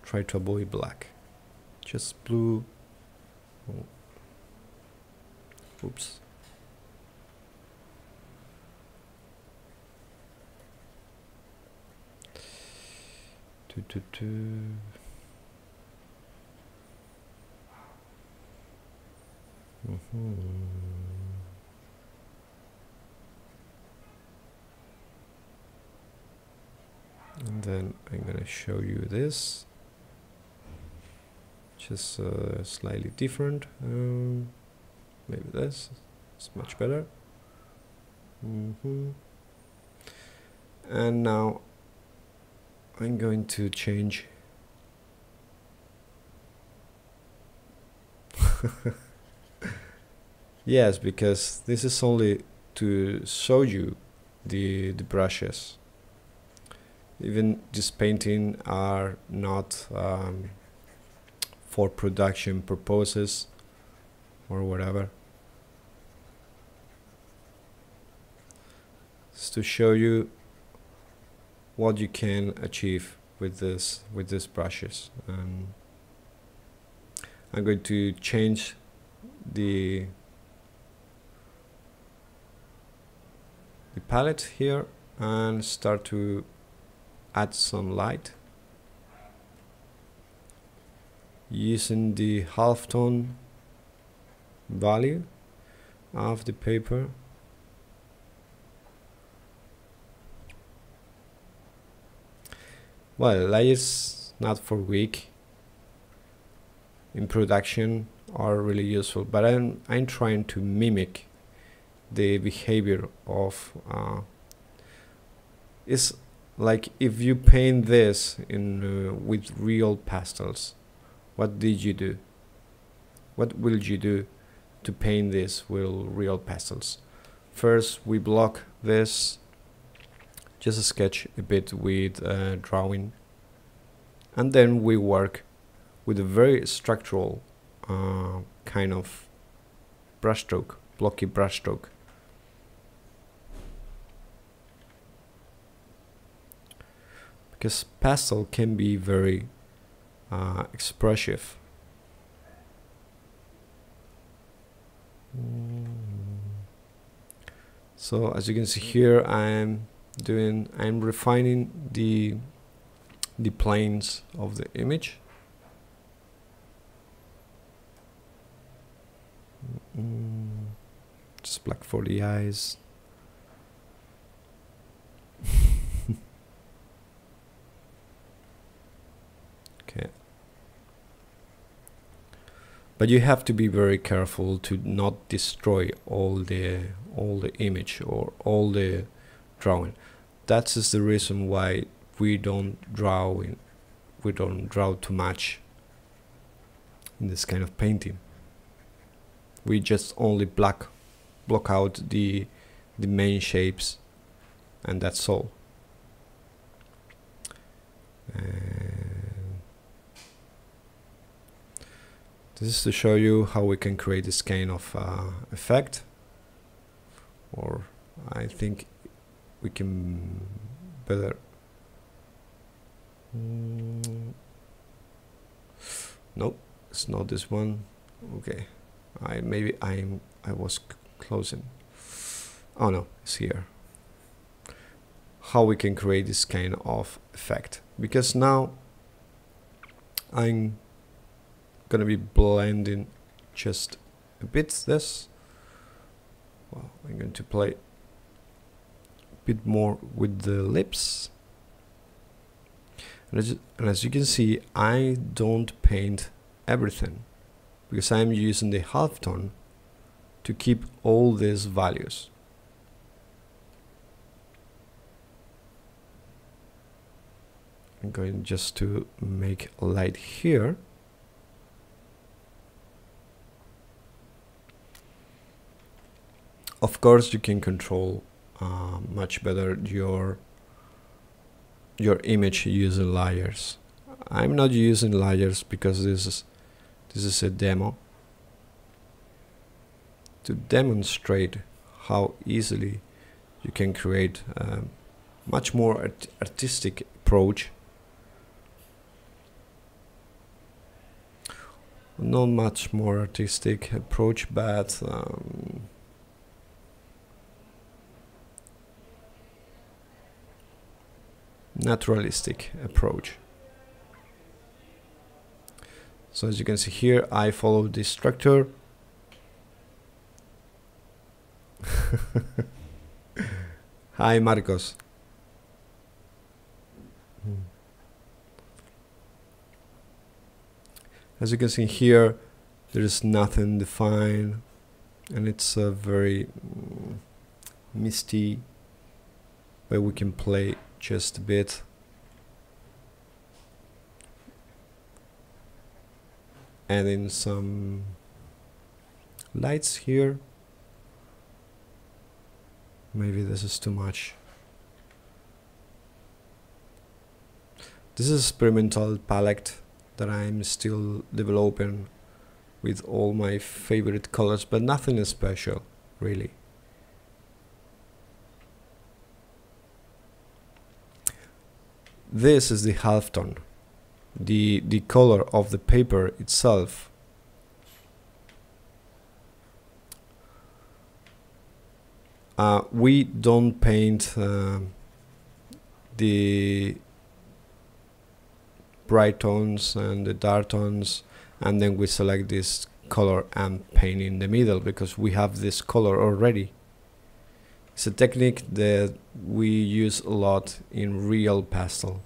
Try to avoid black. Just blue. Oh. Oops. And then I'm gonna show you this, just slightly different. Maybe this is much better. And now I'm going to change yes, because this is only to show you the brushes. Even this painting are not for production purposes or whatever. It's to show you what you can achieve with these brushes. I'm going to change the palette here and start to add some light using the halftone value of the paper. Well, layers not for weak in production are really useful, but I'm trying to mimic the behavior of it's like if you paint this in with real pastels, what did you do? What will you do to paint this with real pastels? First, we block this, just sketch a bit with drawing, and then we work with a very structural kind of brushstroke, blocky brushstroke. Because pastel can be very expressive. So as you can see here, I'm refining the planes of the image. Just black for the eyes. Okay. But you have to be very careful to not destroy all the image or all the drawing. That is the reason why we don't draw too much in this kind of painting. We just only block out the main shapes, and that's all. This is to show you how we can create this kind of effect, or I think we can better. Nope, it's not this one. Okay, maybe I was closing. Oh no, it's here. How we can create this kind of effect, because now I'm gonna be blending just a bit this. Well, I'm going to play a bit more with the lips. And as you can see, I don't paint everything because I'm using the halftone to keep all these values. I'm going just to make a light here. Of course, you can control much better your image using layers. I'm not using layers because this is a demo to demonstrate how easily you can create a much more artistic approach. Not much more artistic approach, but naturalistic approach. So as you can see here, I follow this structure. Hi Marcos. As you can see here, there is nothing defined, and it's a very misty, where we can play just a bit. Adding some lights here. Maybe this is too much. This is an experimental palette that I'm still developing with all my favorite colors, but nothing special, really. This is the halftone, the color of the paper itself. We don't paint the bright tones and the dark tones, and then we select this color and paint in the middle because we have this color already. It's a technique that we use a lot in real pastel.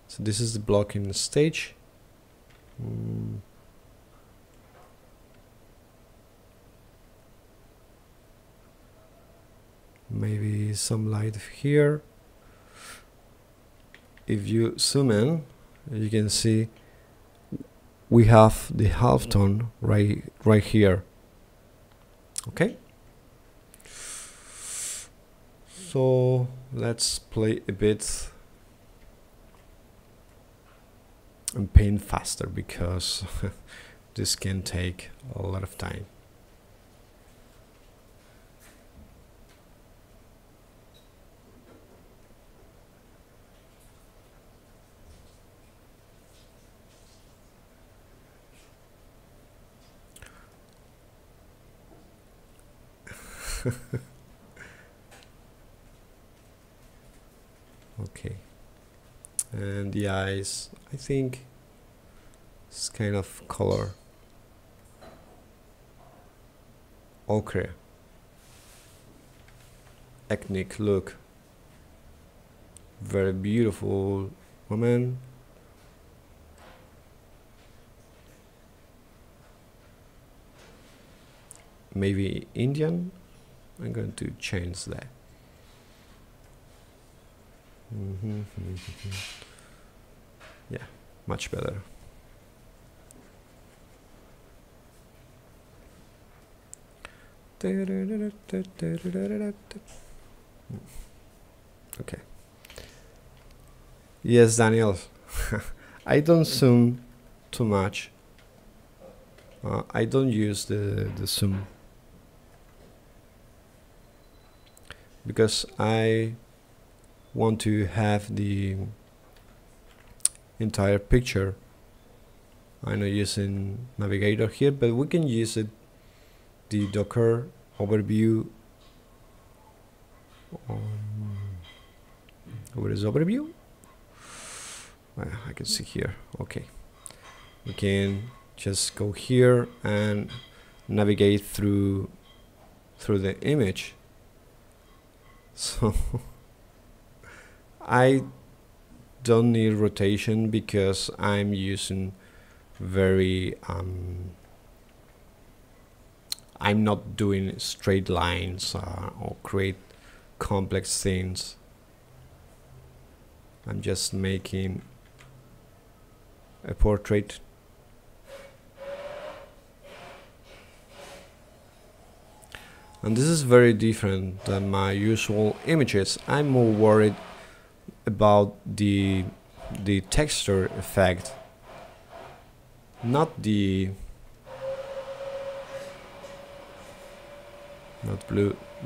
So this is the blocking stage. Maybe some light here. If you zoom in, you can see we have the halftone right here. Okay, so let's play a bit and paint faster because this can take a lot of time. Okay, and the eyes, I think it's kind of color ochre, ethnic look, very beautiful woman. Maybe Indian. I'm going to change that. Yeah, much better. Okay. Yes, Daniel. I don't zoom too much. I don't use the zoom because I want to have the entire picture. I'm not using navigator here, but we can use it, the Docker overview. Where is overview? I can see here. Okay, we can just go here and navigate through the image. So I don't need rotation because I'm using very I'm not doing straight lines or create complex things. I'm just making a portrait. And this is very different than my usual images. I'm more worried about the texture effect, not blue.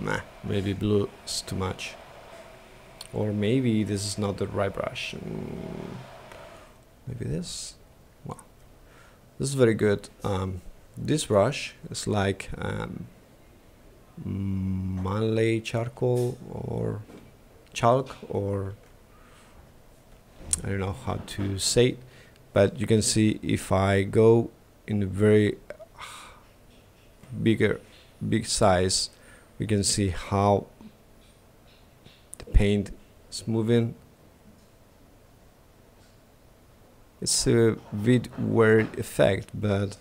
Nah, maybe blue is too much, or maybe this is not the right brush. Maybe this. Well, this is very good. This brush is like Malay charcoal or chalk, or I don't know how to say it, but you can see if I go in a very big size, we can see how the paint is moving. It's a bit weird effect, but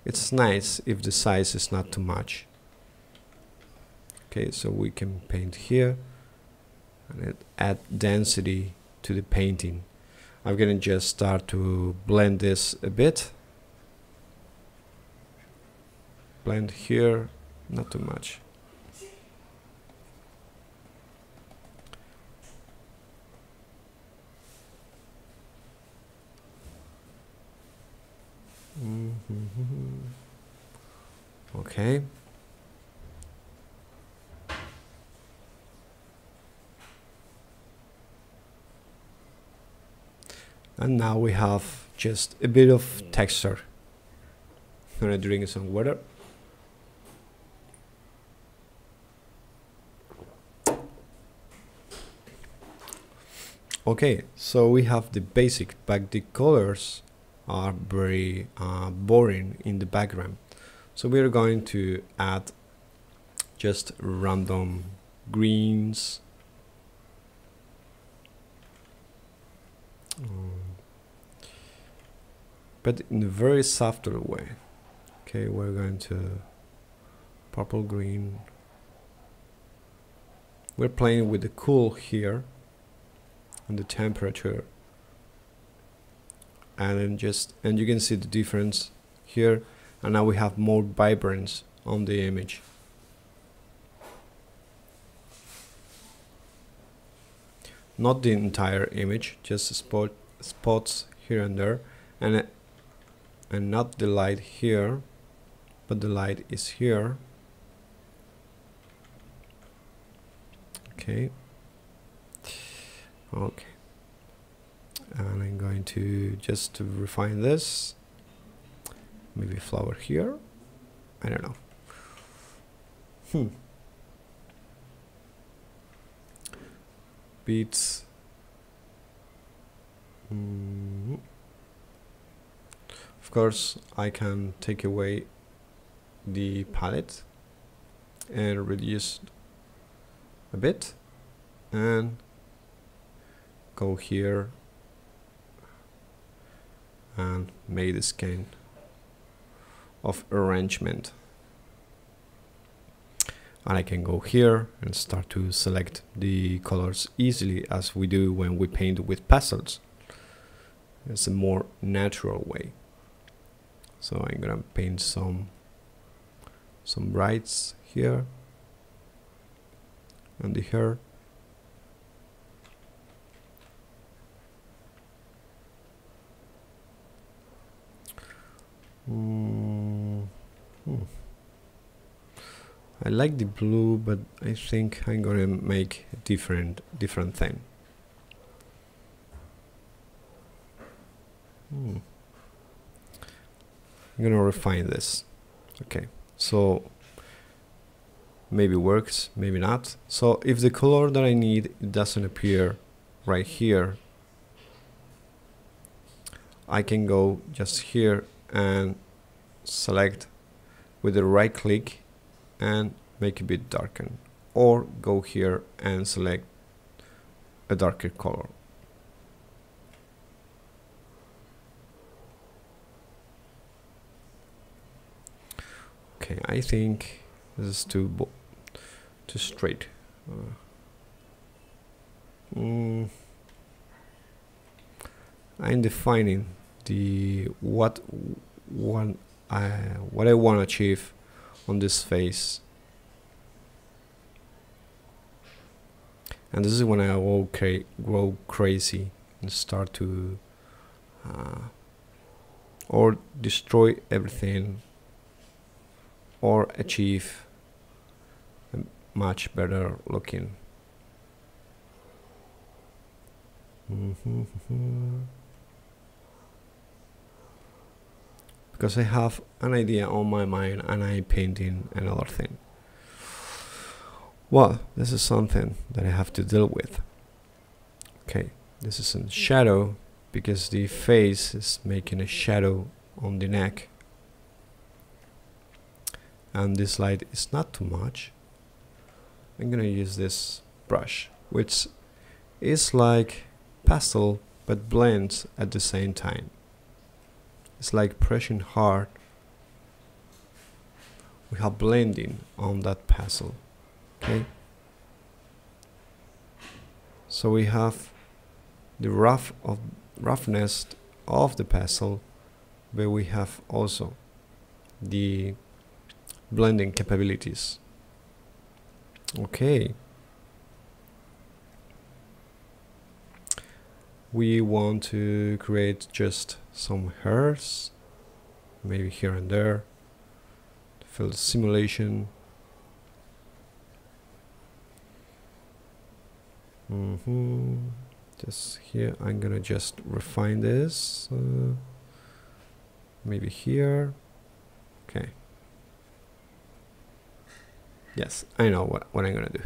it's nice if the size is not too much. Okay, so we can paint here and add density to the painting. I'm gonna just start to blend this a bit. Blend here, not too much. Okay. And now we have just a bit of texture. I'm gonna drink some water. Okay, so we have the basic, but the colors are very boring in the background. So we are going to add just random greens. But in a very softer way. Okay, we're going to purple green. We're playing with the cool here and the temperature, and then and you can see the difference here, and now we have more vibrance on the image. Not the entire image, just spots here and there, and not the light here, but the light is here. Okay. Okay. And I'm going to just to refine this. Maybe flower here. I don't know. Beats. Of course, I can take away the palette and reduce a bit and go here and make this kind of arrangement. And I can go here and start to select the colors easily, as we do when we paint with pastels. It's a more natural way. So I'm gonna paint some brights here and the hair. I like the blue, but I think I'm gonna make a different thing. I'm gonna refine this. Okay, so maybe works, maybe not. So if the color that I need doesn't appear right here, I can go just here and select with the right click and make a bit darker, or go here and select a darker color. Okay, I think this is too straight. I'm defining the what I want to achieve on this face, and this is when I will go crazy and start to or destroy everything or achieve a much better looking. Because I have an idea on my mind and I'm painting another thing. Well, this is something that I have to deal with. Okay, this is in shadow because the face is making a shadow on the neck, and this light is not too much. I'm gonna use this brush, which is like pastel but blends at the same time. It's like pressing hard. We have blending on that pastel. Okay, so we have the roughness of the pastel, but we have also the blending capabilities. Okay, we want to create just some hairs, maybe here and there, to fill the simulation. Just here, I'm gonna just refine this, maybe here. Okay. Yes, I know what I'm gonna do.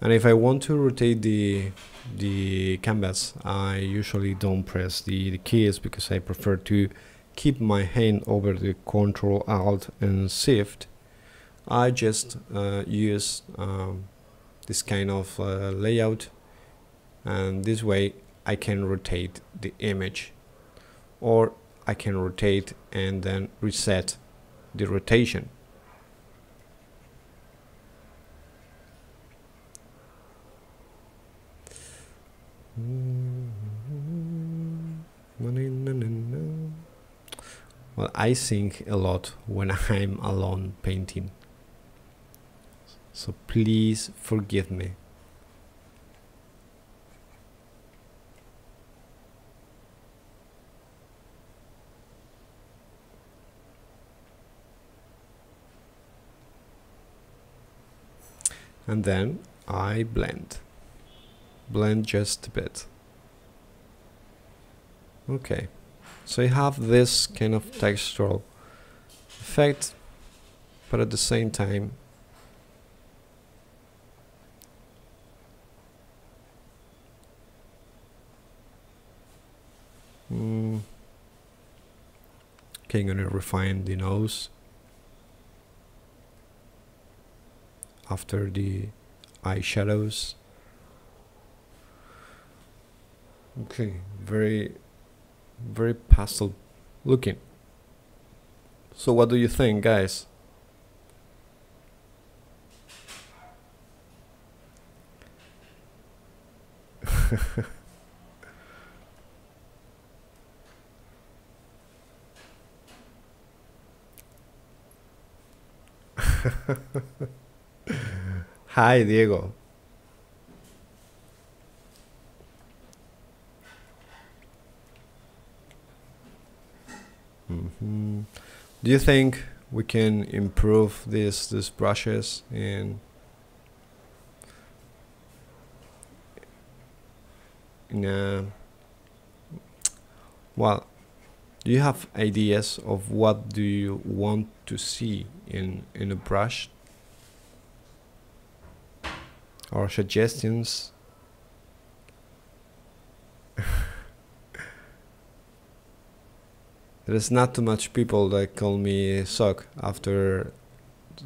And if I want to rotate the canvas, I usually don't press the keys because I prefer to keep my hand over the Control Alt and Shift. I just use this kind of layout, and this way I can rotate the image, or I can rotate and then reset the rotation. Well, I sing a lot when I'm alone painting, so please forgive me. And then I blend just a bit. Okay, so you have this kind of textural effect, but at the same time okay, I'm gonna refine the nose after the eyeshadows. Okay, very pastel looking. So what do you think, guys? Hi, Diego. Do you think we can improve these brushes in a well, Do you have ideas of what do you want to see in a brush, or suggestions? There's not too much people that call me suck after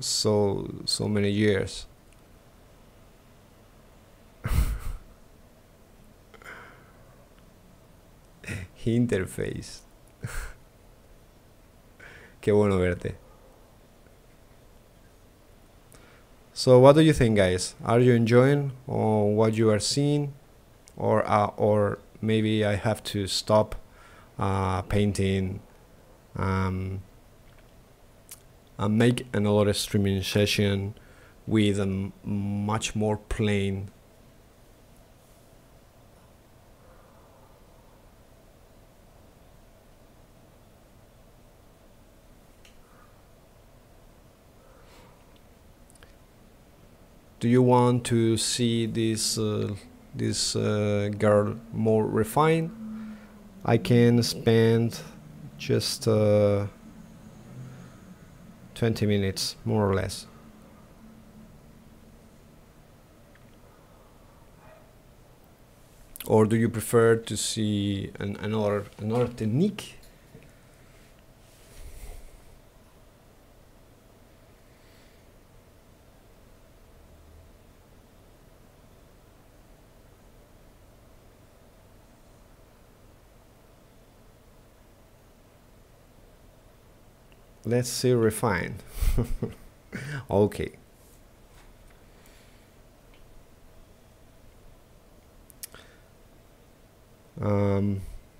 so many years. Interface. Qué bueno verte. So what do you think, guys? Are you enjoying what you are seeing, or maybe I have to stop painting and make another streaming session with a much more plain Do you want to see this girl more refined? I can spend just 20 minutes, more or less. Or do you prefer to see another technique? Let's see refined. Okay.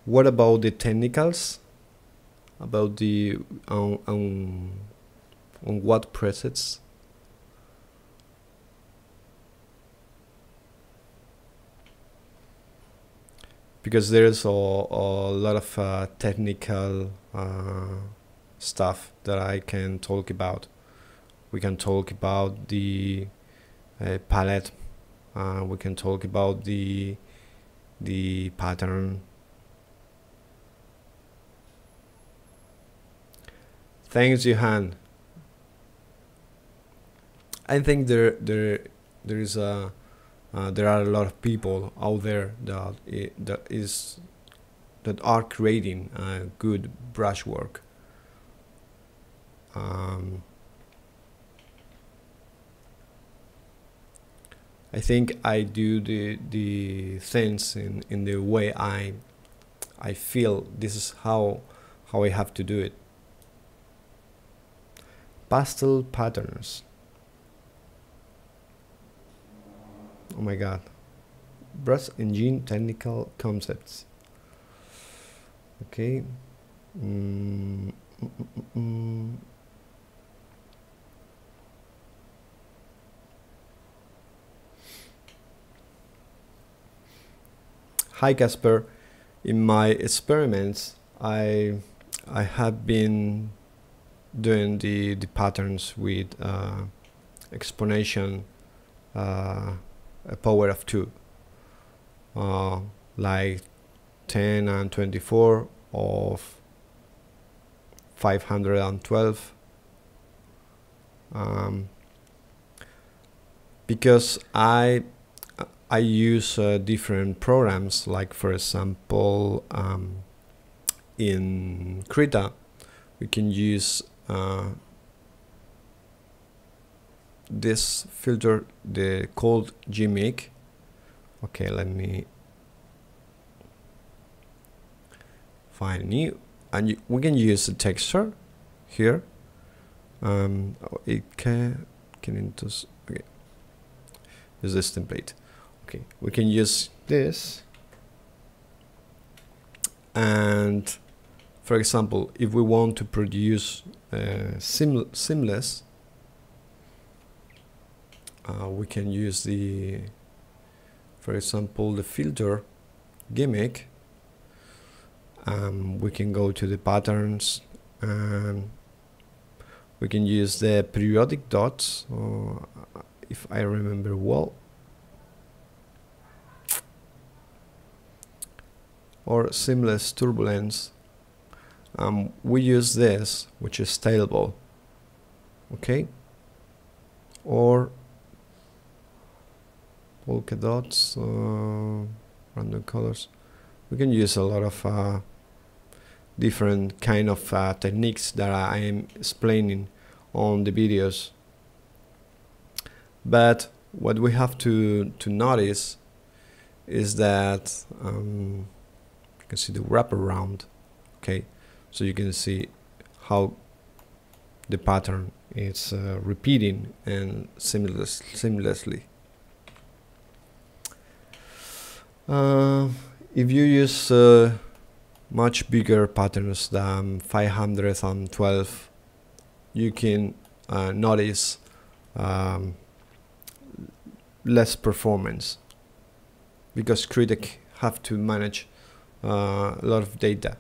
What about the technicals? About the on what presets? Because there's a lot of technical stuff that I can talk about. We can talk about the palette. We can talk about the pattern. Thanks, Johan. I think there is a there are a lot of people out there that are creating good brushwork. I think I do the things in the way I feel this is how I have to do it. Pastel patterns. Oh my god. Brush engine technical concepts. Okay. Hi Casper. In my experiments I have been doing the patterns with exponential a power of 2, like 10 and 24 of 512, because I use different programs, like for example in Krita we can use this filter, the called gimmick. Okay, let me find new, and we can use the texture here. It can into okay. Use this template. Okay, we can use this, and for example, if we want to produce seamless, we can use for example, the filter gimmick. We can go to the patterns, and we can use the periodic dots, if I remember well, or seamless turbulence. we use this, which is tailable, okay, or polka dots, random colors. We can use a lot of different kind of techniques that I am explaining on the videos. But what we have to notice is that you can see the wraparound, okay, so you can see how the pattern is repeating and seamlessly. If you use much bigger patterns than 512, you can notice less performance, because Krita have to manage a lot of data.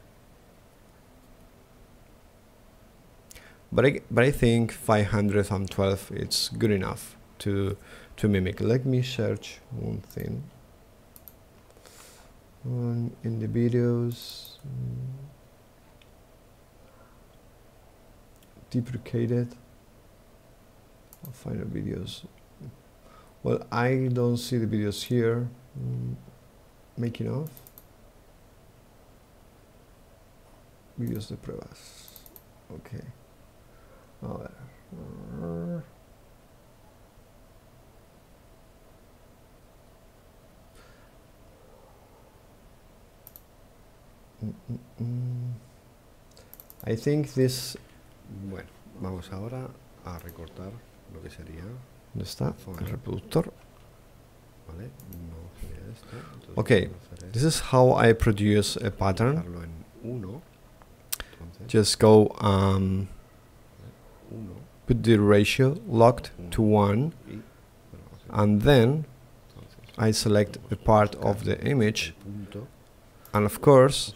But I think 512 it's good enough to mimic. Let me search one thing in the videos. Deprecated. I'll find the videos. Well, I don't see the videos here. Making of videos de pruebas. Okay. A ver. I think this. Bueno, vamos ahora a recortar lo que sería. ¿Dónde está el reproductor? Vale, no sería esto. Okay, this is how I produce a pattern. En uno. Just go put the ratio locked to 1, and then I select a part of the image, and of course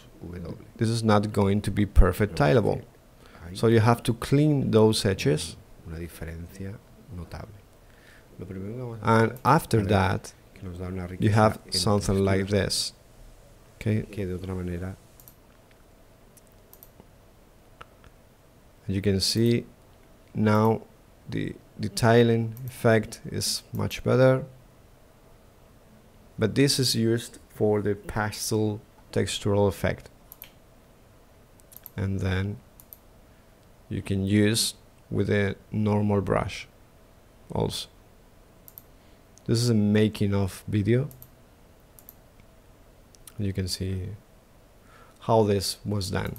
this is not going to be perfect tileable, so you have to clean those edges, and after that you have something like this. Okay, you can see now the tiling effect is much better, but this is used for the pastel textural effect, and then you can use with a normal brush also. This is a making of video. You can see how this was done.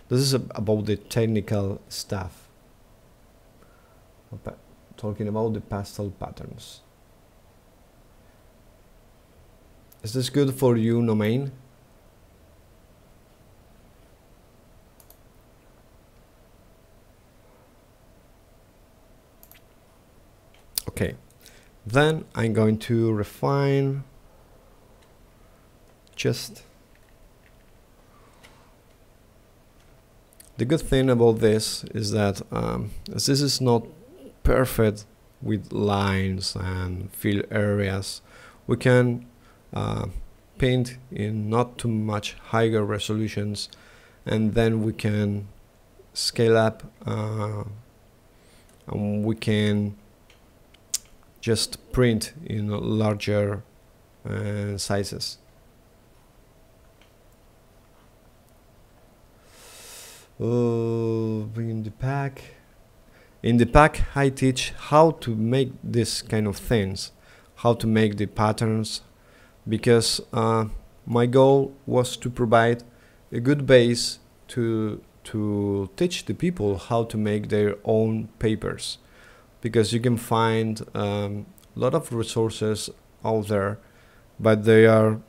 This is about the technical stuff, talking about the pastel patterns. Is this good for you, Nomain? Okay, then I'm going to refine just. The good thing about this is that as this is not perfect with lines and fill areas, we can paint in not too much higher resolutions, and then we can scale up and we can just print in larger sizes. In the pack I teach how to make this kind of things, how to make the patterns, because my goal was to provide a good base to teach the people how to make their own papers, because you can find a lot of resources out there, but they are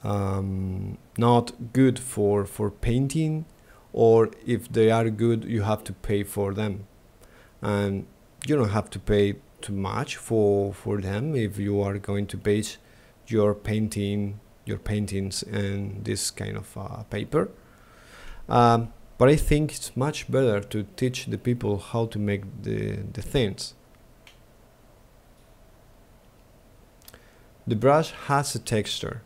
not good for painting, or if they are good you have to pay for them, and you don't have to pay too much for them if you are going to base your paintings in this kind of paper. But I think it's much better to teach the people how to make the things. The brush has a texture,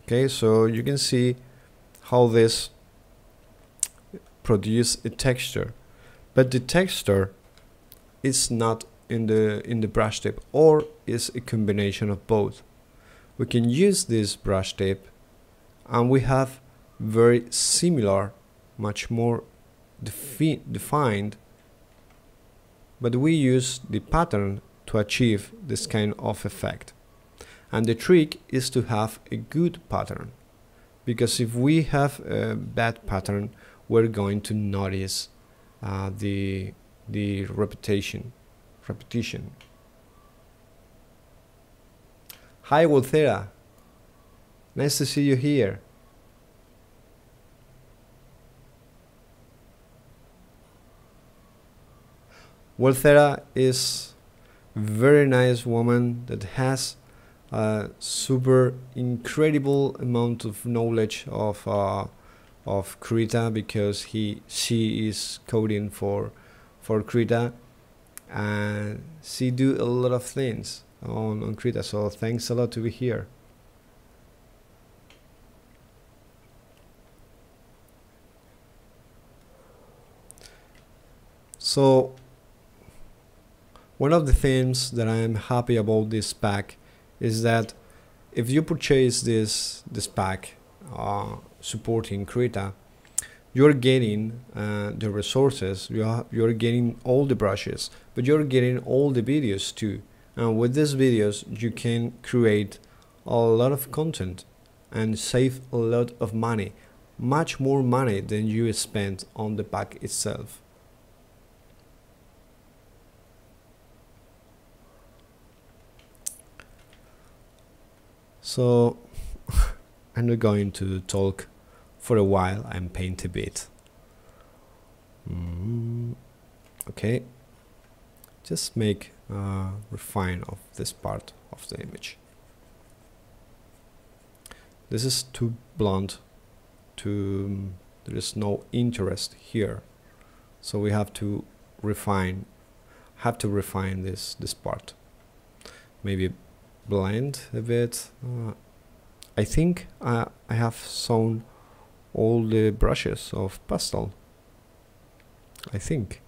okay, so you can see how this produce a texture, but the texture is not in the brush tip, or is a combination of both. We can use this brush tip and we have very similar, much more defined, but we use the pattern to achieve this kind of effect. And the trick is to have a good pattern, because if we have a bad pattern, we're going to notice the repetition. Hi Wolthera, nice to see you here. Wolthera is a very nice woman that has a super incredible amount of knowledge of Krita, because she is coding for Krita, and she do a lot of things on Krita, so thanks a lot to be here. So one of the things that I'm happy about this pack is that if you purchase this pack supporting Krita, you're getting the resources, you're getting all the brushes, but you're getting all the videos too. And with these videos you can create a lot of content and save a lot of money, much more money than you spend on the pack itself. So I'm not going to talk for a while and paint a bit. Okay, just make refine of this part of the image. This is too blunt, there is no interest here, so we have to refine this part. Maybe blend a bit. I think I have sewn all the brushes of Pastel. I think.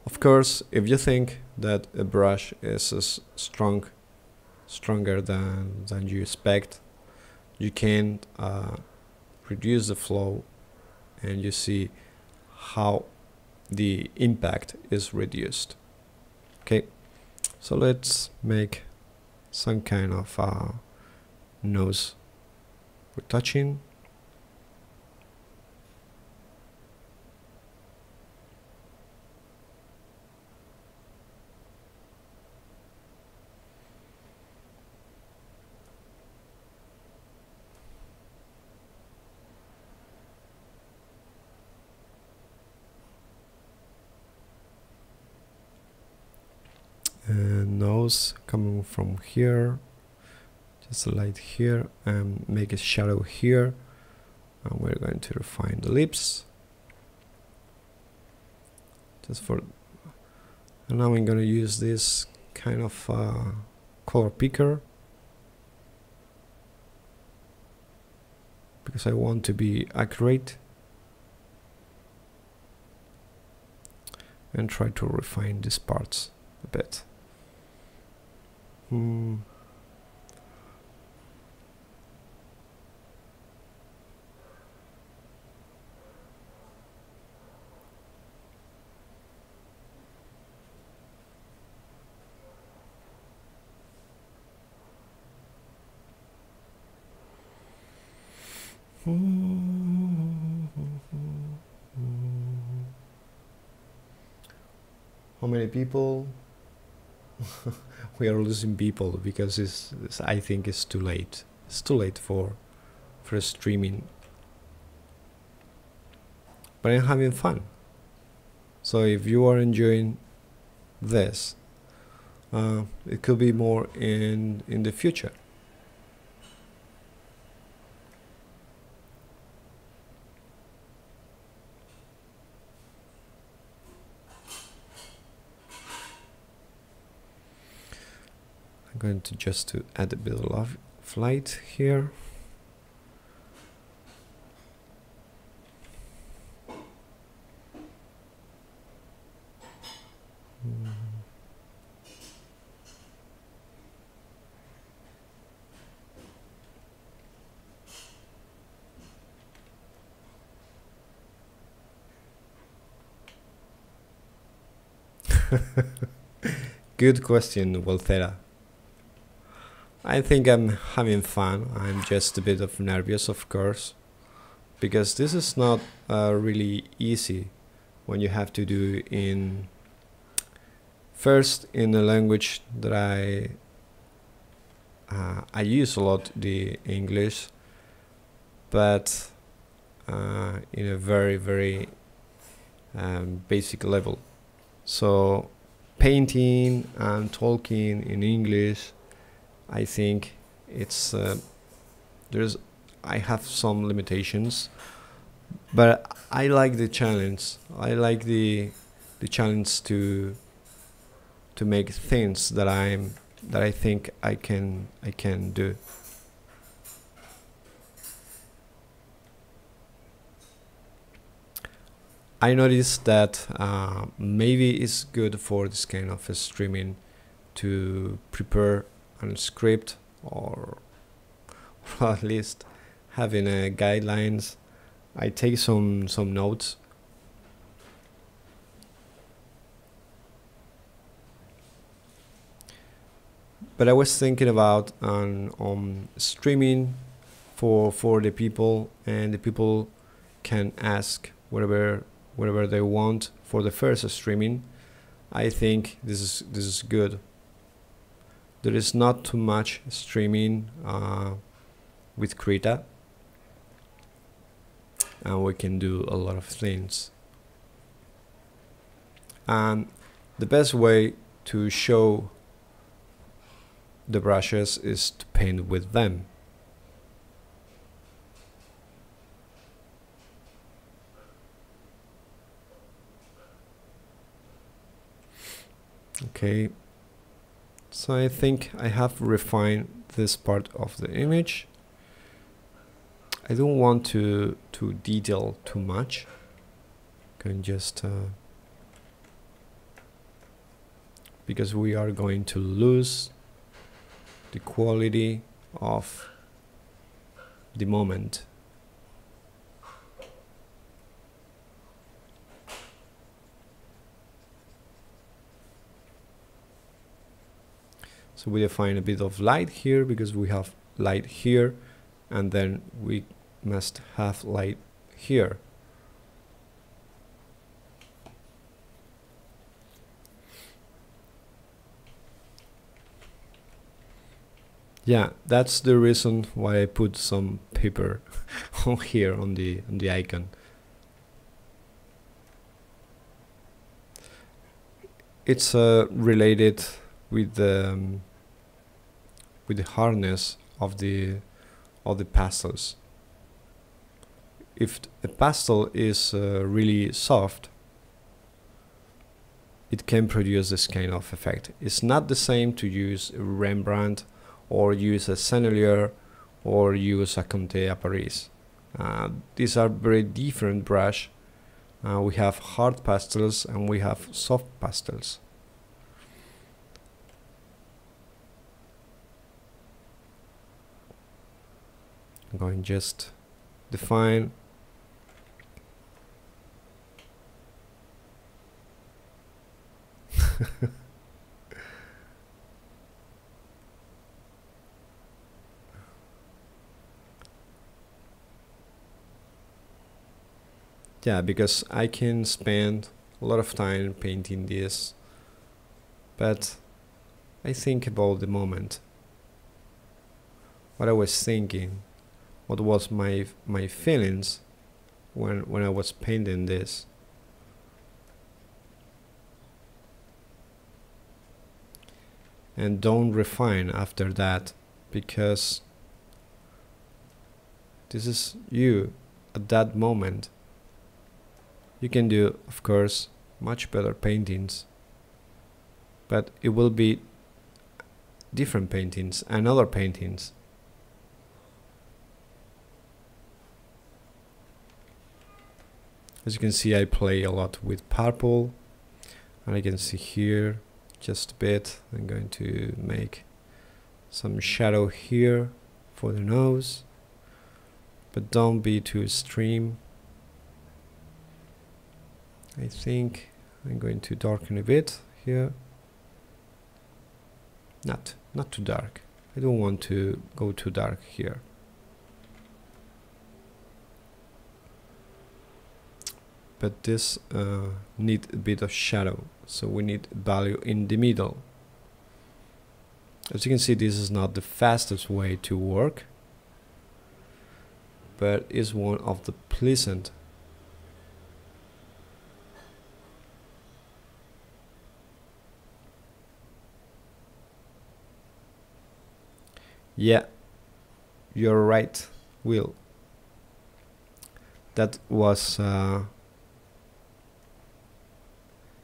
Of course, if you think that a brush is stronger than you expect, you can reduce the flow, and you see how the impact is reduced. Okay, so let's make some kind of nose retouching. And nose coming from here, just a light here, and make a shadow here, and we're going to refine the lips just for, and now I'm going to use this kind of color picker, because I want to be accurate and try to refine these parts a bit. How many people? We are losing people because I think it's too late. It's too late for streaming. But I'm having fun. So if you are enjoying this, it could be more in the future. I'm going to just add a bit of light here. Good question, Waltera. I think I'm having fun. I'm just a bit of nervous, of course, because this is not really easy when you have to do in first in a language that I use a lot, the English, but in a very basic level. So painting and talking in English, I think it's I have some limitations, but I like the challenge. I like the challenge to make things that I think I can do. I noticed that maybe it's good for this kind of streaming to prepare a script, or at least having guidelines. I take some notes. But I was thinking about streaming for the people, and the people can ask whatever they want for the first streaming. I think this is good. There is not too much streaming with Krita, and we can do a lot of things. And the best way to show the brushes is to paint with them. Okay, so I think I have refined this part of the image. I don't want to detail too much. Can just because we are going to lose the quality of the moment. So we define a bit of light here because we have light here, and then we must have light here. Yeah, that's the reason why I put some paper on here on the icon. It's related with the hardness of the pastels. If a pastel is really soft, it can produce this kind of effect. It's not the same to use Rembrandt or use a Sennelier or use a Comte à Paris. These are very different brush. We have hard pastels and we have soft pastels. I'm going just define. Yeah, because I can spend a lot of time painting this, but I think about the moment, what I was thinking, what was my feelings when I was painting this. And don't refine after that, because this is you at that moment. You can do, of course, much better paintings, but it will be different paintings and other paintings. As you can see, I play a lot with purple, and I can see here just a bit. I'm going to make some shadow here for the nose, but don't be too extreme. I think I'm going to darken a bit here. Not too dark. I don't want to go too dark here. But this need a bit of shadow, so we need value in the middle. As you can see, this is not the fastest way to work, but is one of the pleasant. Yeah, you're right, Will. That was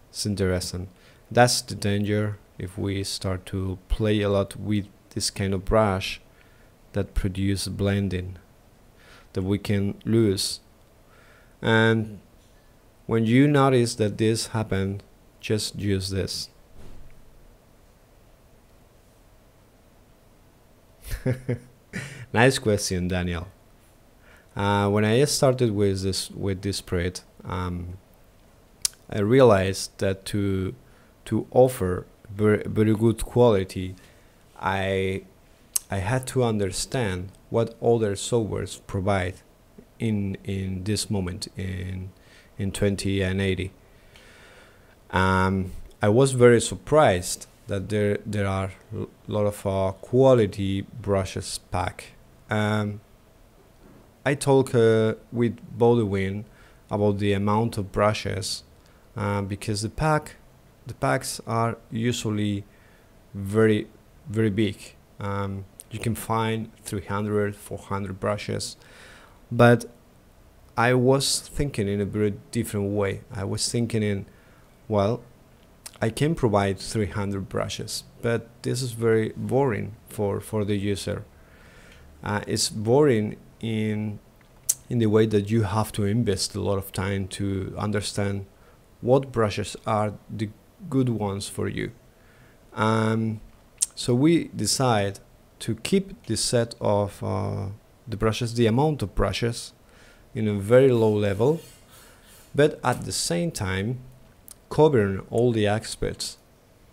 it's interesting. That's the danger if we start to play a lot with this kind of brush that produce blending, that we can lose. And when you notice that this happened, just use this. Nice question, Daniel. When I started with this spread, I realized that to offer very good quality, I had to understand what other softwares provide in this moment in 2080. I was very surprised that there are a lot of quality brushes pack. I talked with Baldwin about the amount of brushes because the packs are usually very big. You can find 300, 400 brushes, but I was thinking in a very different way. I was thinking in, well, I can provide 300 brushes, but this is very boring for the user. It's boring in the way that you have to invest a lot of time to understand what brushes are the good ones for you. So we decide to keep the set of the brushes, the amount of brushes, in a very low level, but at the same time covering all the aspects,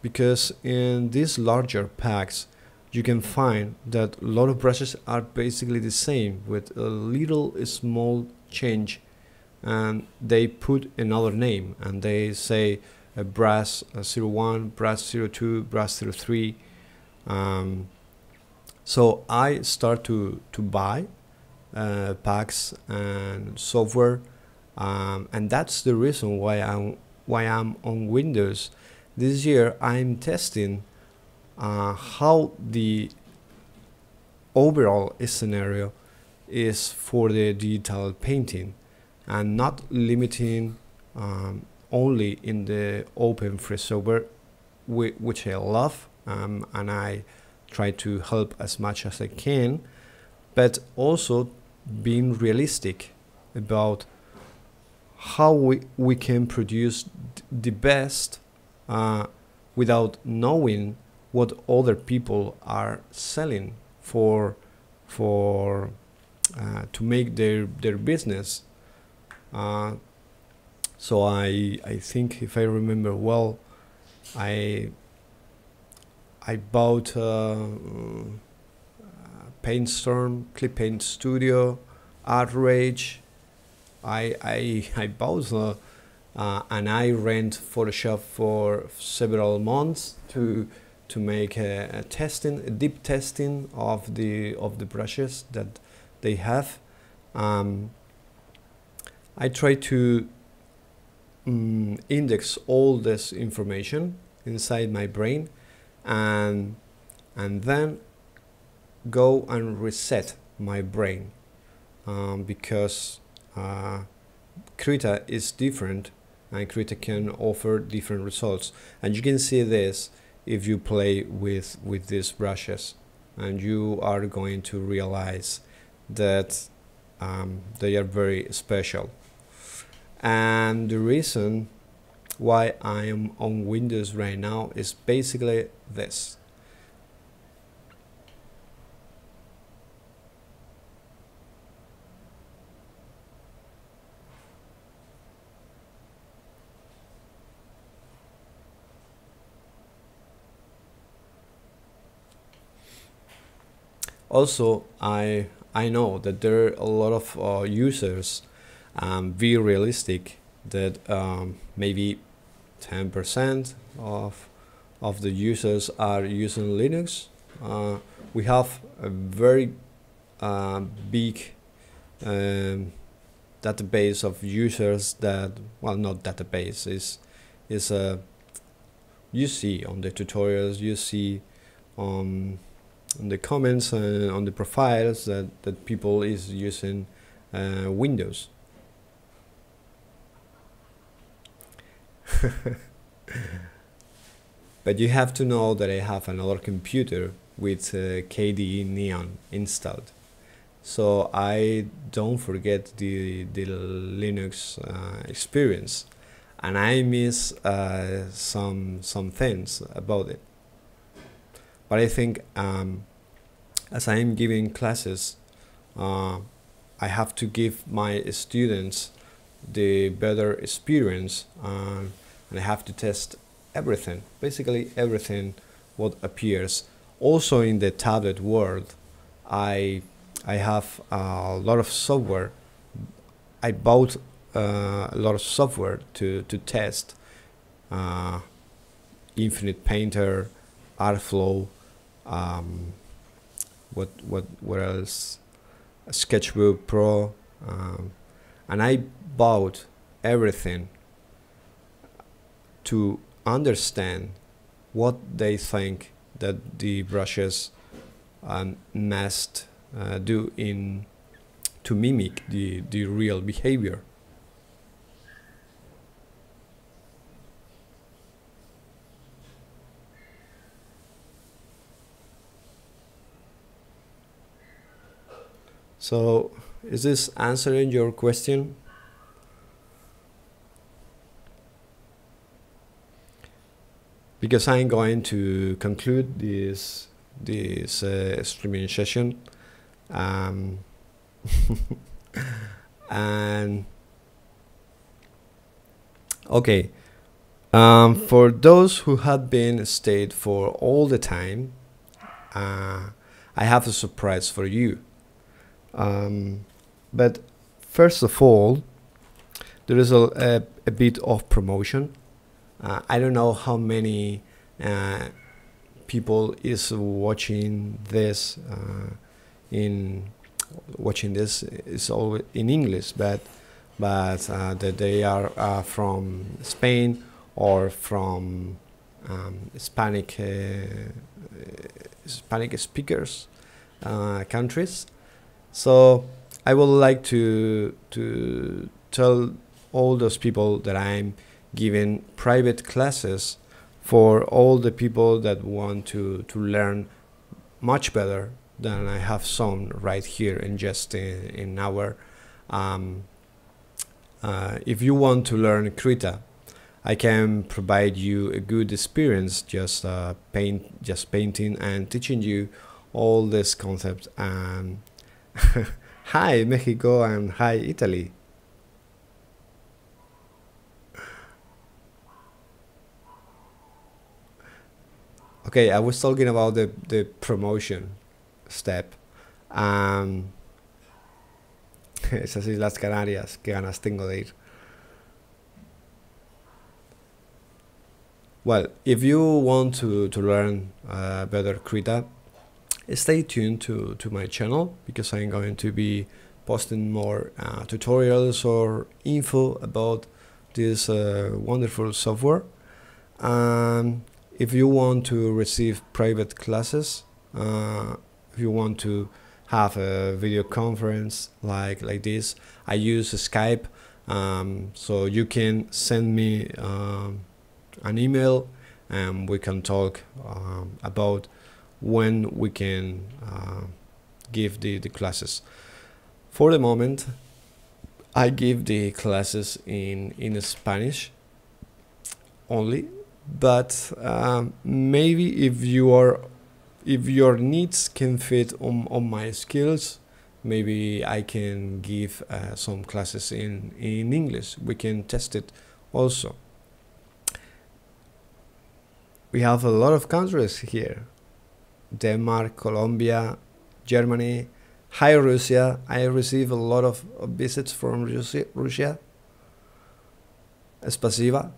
because in these larger packs you can find that a lot of brushes are basically the same with a little small change, and they put another name and they say a brush 01, brush 02, brush 03. So I start to buy packs and software, and that's the reason why I'm on Windows. This year I'm testing how the overall scenario is for the digital painting, and not limiting only in the open free software, which I love, and I try to help as much as I can, but also being realistic about how we can produce the best without knowing what other people are selling for to make their business. So I think, if I remember well, I bought Paintstorm, Clip Paint Studio, Outrage. I bought and I rent Photoshop for several months to make a deep testing of the brushes that they have. I try to index all this information inside my brain, and then go and reset my brain, because Krita is different, and Krita can offer different results. And you can see this if you play with these brushes, and you are going to realize that they are very special. And the reason why I am on Windows right now is basically this. Also, I know that there are a lot of users, be realistic, that maybe 10% of the users are using Linux. We have a very big um, database of users that, well, not database, is you see on the tutorials, you see on the comments and on the profiles that people is using Windows. But you have to know that I have another computer with KDE Neon installed, so I don't forget the Linux experience, and I miss some things about it. But I think as I am giving classes, I have to give my students the better experience, and I have to test everything, basically everything what appears. Also in the tablet world, I have a lot of software. I bought a lot of software to test Infinite Painter, Artflow, what else? Sketchbook Pro, and I bought everything to understand what they think that the brushes must do in to mimic the real behavior. So, is this answering your question? Because I'm going to conclude this streaming session, um, and okay, for those who have been stayed for all the time, I have a surprise for you. But first of all, there is a bit of promotion. I don't know how many people is watching this. Watching this is all in English, but that they are from Spain or from Hispanic speakers countries. So I would like to tell all those people that I'm giving private classes for all the people that want to learn much better than I have shown right here in just in our. If you want to learn Krita, I can provide you a good experience just painting and teaching you all this concept. And hi Mexico and hi Italy. Okay, I was talking about the promotion step. Esas Islas Canarias, qué ganas tengo de ir. Well, if you want to learn better Krita, stay tuned to my channel, because I'm going to be posting more tutorials or info about this wonderful software. If you want to receive private classes, if you want to have a video conference like this, I use Skype, so you can send me an email and we can talk about when we can give the classes. For the moment, I give the classes in Spanish only, but maybe if your needs can fit on my skills, maybe I can give some classes in English. We can test it also. We have a lot of countries here: Denmark, Colombia, Germany. Hi, Russia. I receive a lot of visits from Russia. Spasiba.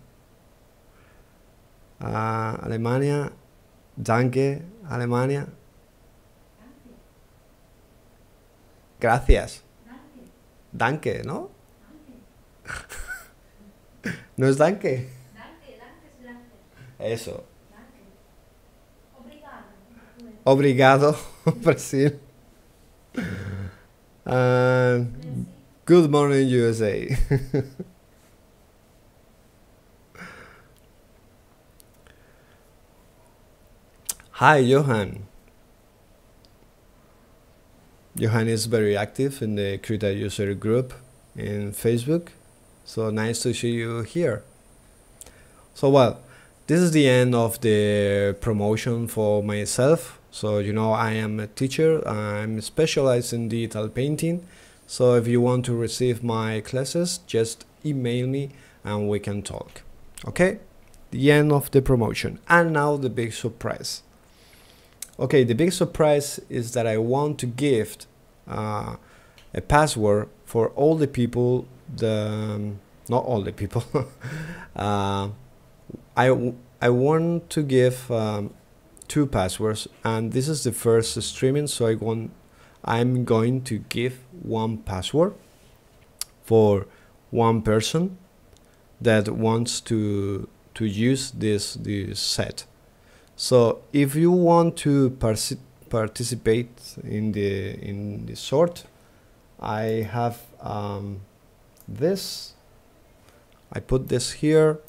Alemania. Danke, Alemania. Gracias. Danke, ¿no? ¿No es danke? Eso. Obrigado, Brasil. Good morning, USA. Hi, Johan. Johan is very active in the Krita user group in Facebook. So nice to see you here. So well, this is the end of the promotion for myself. So you know, I am a teacher. I'm specialized in digital painting. So if you want to receive my classes, just email me and we can talk. Okay? The end of the promotion. And now the big surprise. Okay, the big surprise is that I want to gift a password for all the people, not all the people. I want to give 2 passwords, and this is the first streaming, so I'm going to give 1 password for 1 person that wants to use this set. So if you want to participate in the sort, I have this. I put this here,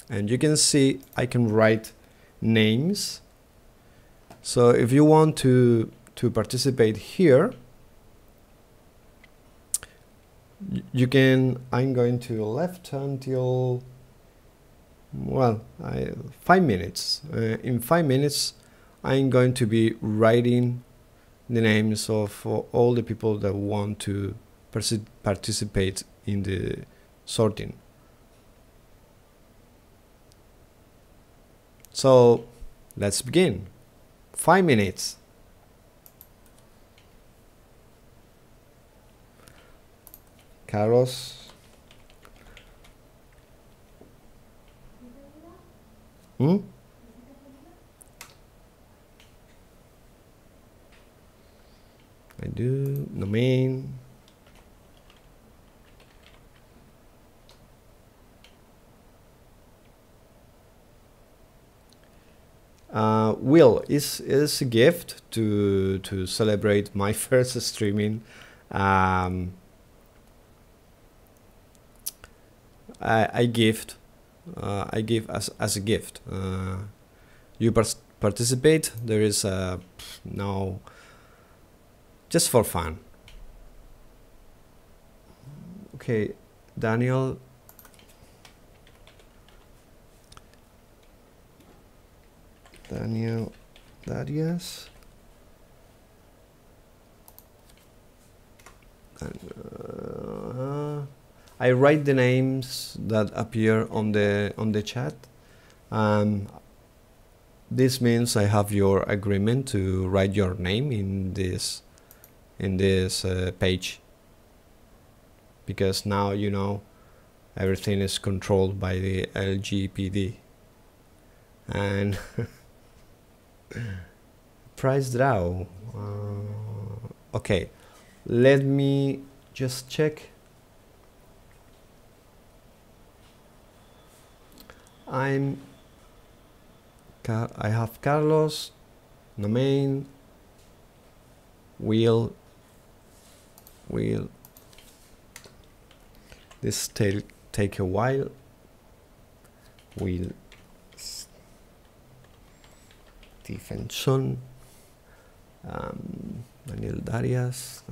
and you can see I can write names. So if you want to participate here, you can. I'm going to left until, well, 5 minutes. In 5 minutes, I'm going to be writing the names of all the people that want to participate in the sorting. So let's begin. 5 minutes. Carlos. I do domain. Will is a gift to celebrate my first streaming. I give as a gift. You participate. There is no, just for fun. Okay, Daniel. Darius. I write the names that appear on the chat. This means I have your agreement to write your name in this page, because now you know everything is controlled by the LGPD. And price draw. Okay, let me just check. I have Carlos, domain, will. This take a while. Will Stephenson, Daniel Darius,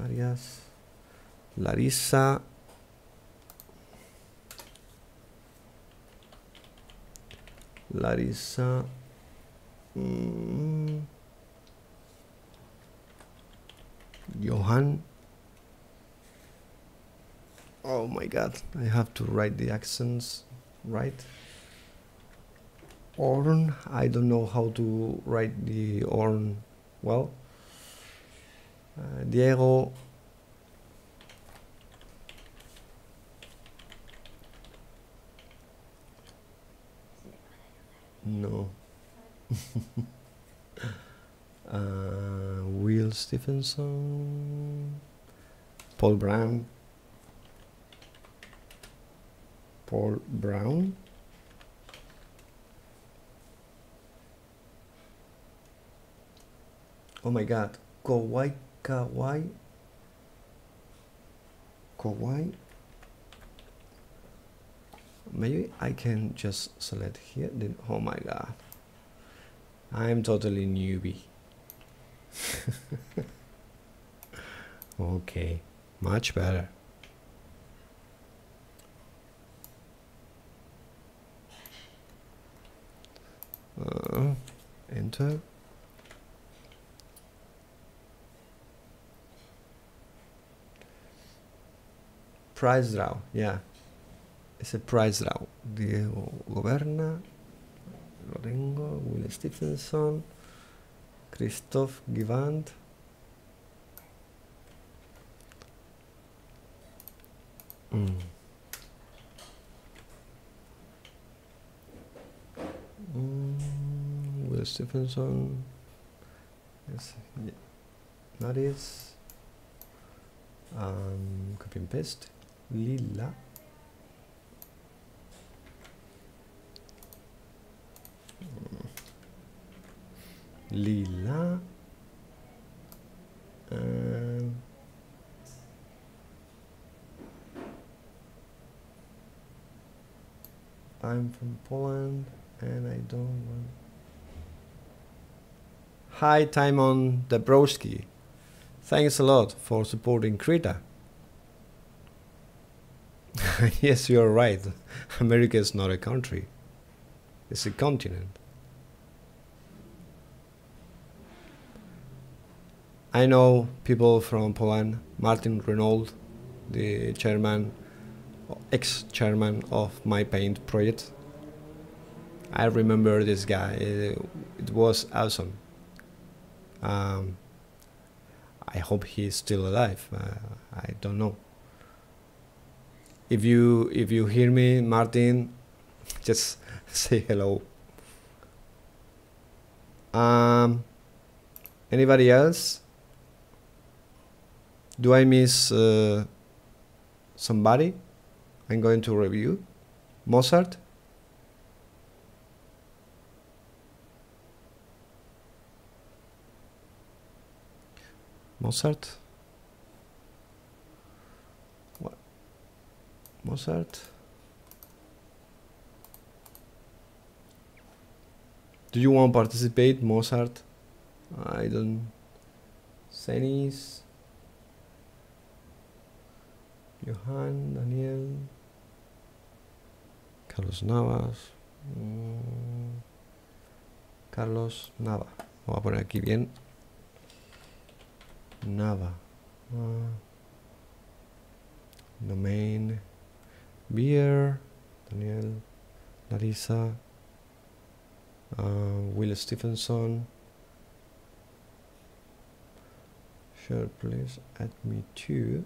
Larissa, Johan. Oh my god, I have to write the accents right. Orn, I don't know how to write the Orn well. Diego. No. Will Stephenson. Paul Brown. Paul Brown. Oh my god. Kawai. Maybe I can just select here. Then, oh my god. I'm totally newbie. Okay. Much better. Enter. Price draw, yeah. It's a price draw. Diego Goberna, lo tengo. Will Stephenson, Christoph Givant. Will Stephenson. Yes, yeah. That is copy and paste. Lila. Lila. I'm from Poland and I don't want. Hi Timon Dabrowski. Thanks a lot for supporting Krita. Yes, you're right. America is not a country. It's a continent. I know people from Poland. Martin Renault, the chairman, ex-chairman of my paint project. I remember this guy. It was awesome. I hope he's still alive. I don't know. If you hear me, Martin, just say hello. Anybody else? Do I miss somebody? I'm going to review. Mozart. Mozart. What? Mozart. Do you want to participate, Mozart? I don't. Senis. Johan, Daniel. Carlos Navas. Carlos Nava. Lo voy a poner aquí bien. Nava. Domain. Beer. Daniel. Larissa. Will Stephenson. Sure, please add me too.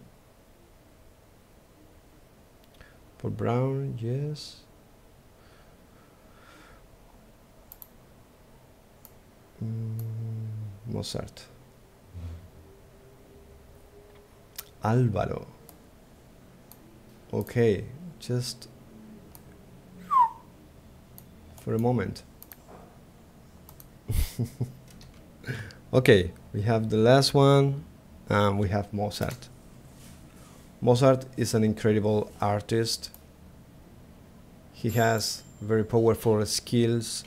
For Brown, yes. Mozart. Álvaro. Okay, just for a moment. Okay, we have the last one, and we have Mozart. Mozart is an incredible artist. He has very powerful skills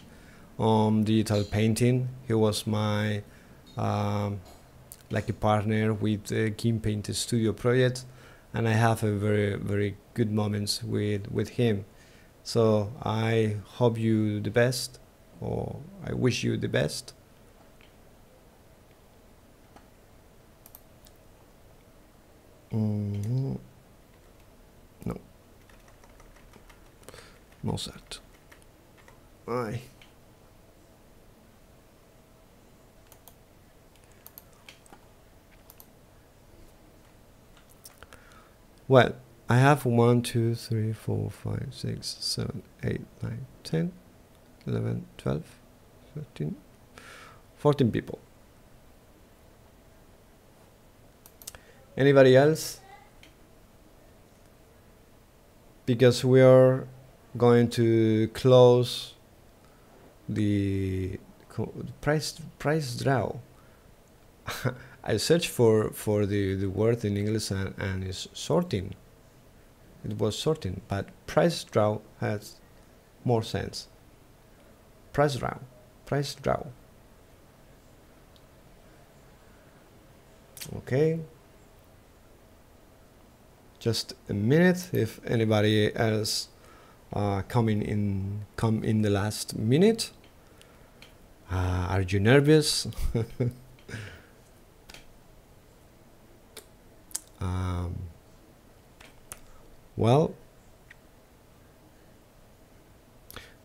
on digital painting. He was my like a partner with the Kim Paint Studio project, and I have a very good moments with him. So I hope you the best, or I wish you the best. No. Mozart. Aye. Well, I have 1, 2, 3, 4, 5, 6, 7, 8, 9, 10, 11, 12, 13, 14 people. Anybody else? Because we are going to close the price draw. I searched for the word in English and it's sorting. It was sorting, but price draw has more sense. Price draw. Okay. Just a minute. If anybody else come in the last minute. Are you nervous? Well,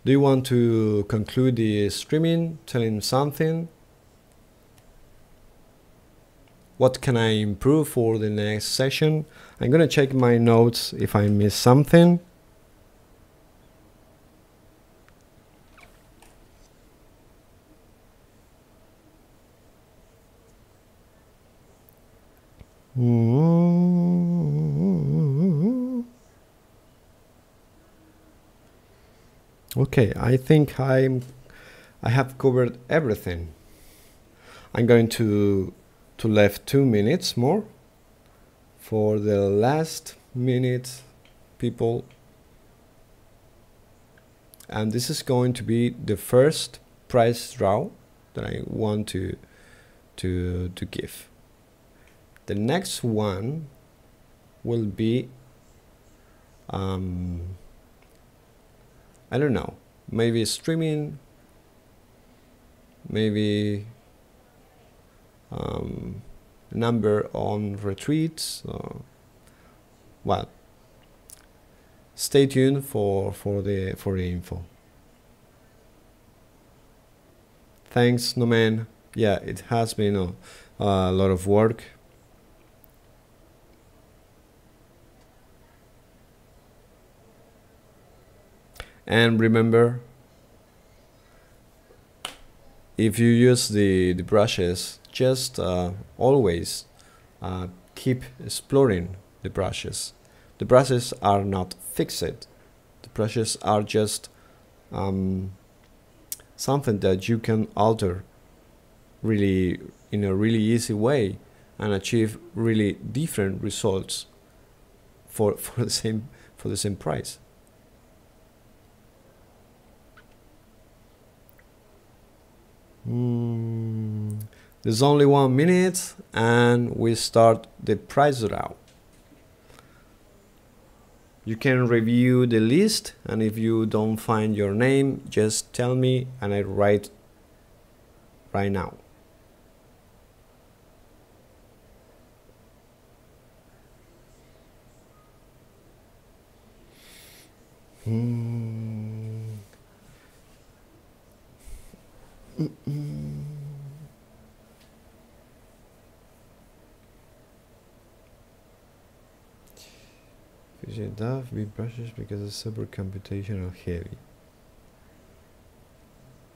do you want to conclude the streaming telling something? What can I improve for the next session? I'm gonna check my notes if I missed something. Okay, I think I have covered everything. I'm going to leave 2 minutes more for the last minute, people. And this is going to be the first prize draw that I want to give. The next one will be I don't know, maybe streaming, maybe number on retreats. Well, stay tuned for the info. Thanks, Nomen. Yeah, it has been a lot of work. And remember, if you use the brushes, just always keep exploring the brushes. The brushes are not fixed. The brushes are just something that you can alter really in a really easy way and achieve really different results for the same price. There's only 1 minute and we start the price draw. You can review the list, and if you don't find your name, just tell me and I write right now. With brushes because it's super computational heavy.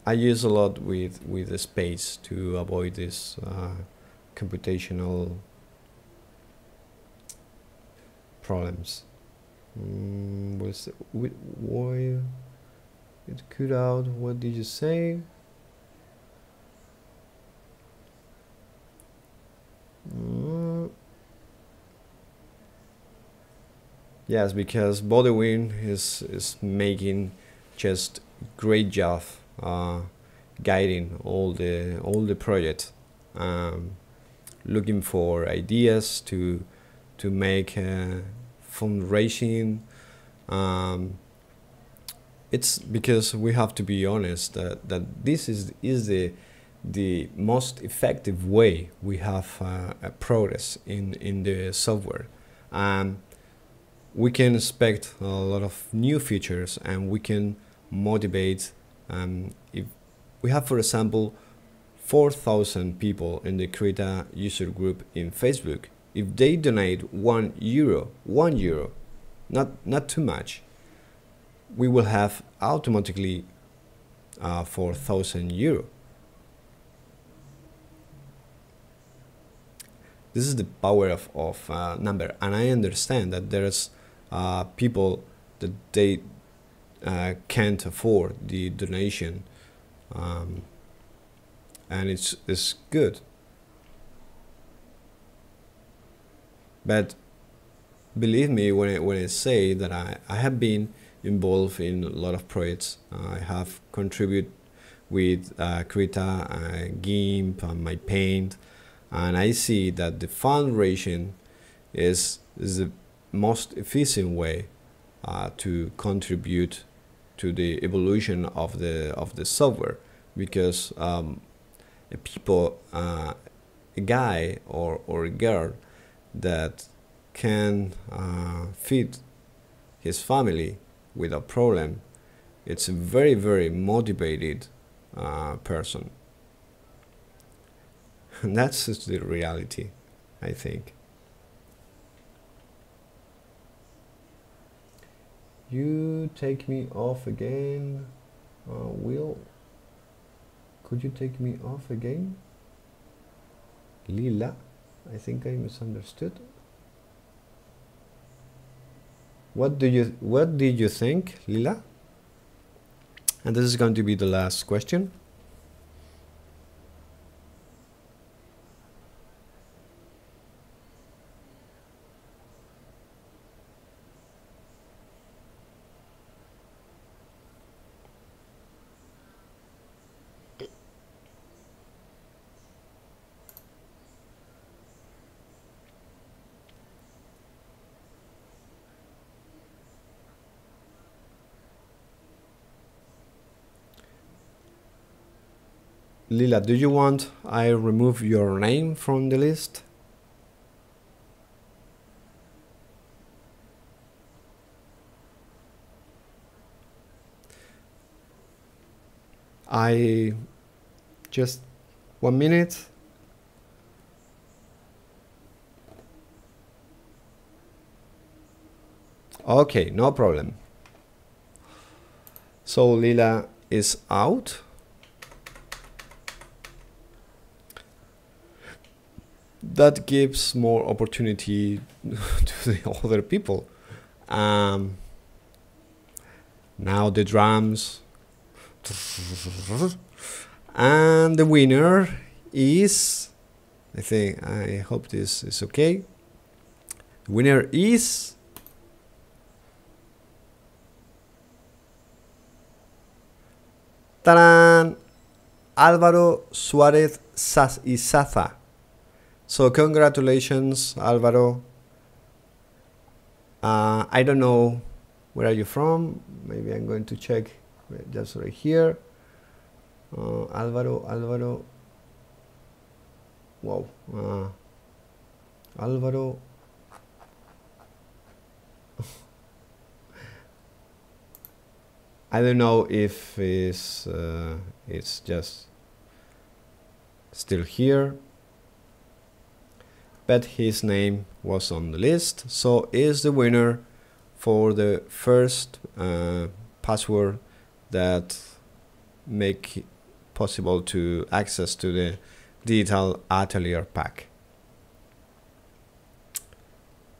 I use a lot with the space to avoid this computational problems. Why it cut out? What did you say? Yes, because Bodewin is making just great job guiding all the project, looking for ideas to make fundraising. It's because we have to be honest that this is the most effective way we have a progress in the software. We can expect a lot of new features and we can motivate. If we have, for example, 4,000 people in the Krita user group in Facebook, if they donate €1, not too much, we will have automatically €4,000. This is the power of number, and I understand that there's people that they can't afford the donation, and it's good. But believe me when I say that I have been involved in a lot of projects. I have contributed with Krita, GIMP, and my paint, and I see that the fundraising is the most efficient way to contribute to the evolution of the software, because people, a guy or a girl that can feed his family without problem, it's a very, very motivated person. And that's just the reality, I think. You take me off again, Will. Could you take me off again? Lila, I think I misunderstood. What did you think, Lila? And this is going to be the last question. Lila, do you want I remove your name from the list? I just 1 minute. Okay, no problem. So Lila is out. That gives more opportunity to the other people. Now the drums. And the winner is, I hope this is okay. The winner is ¡tarán! Álvaro Suárez Izaza. So congratulations, Álvaro. I don't know where are you from. Maybe I'm going to check just right here. Álvaro. Wow. Álvaro. I don't know if it's just still here, but his name was on the list, so is the winner for the first password that make possible to access to the Digital Atelier pack.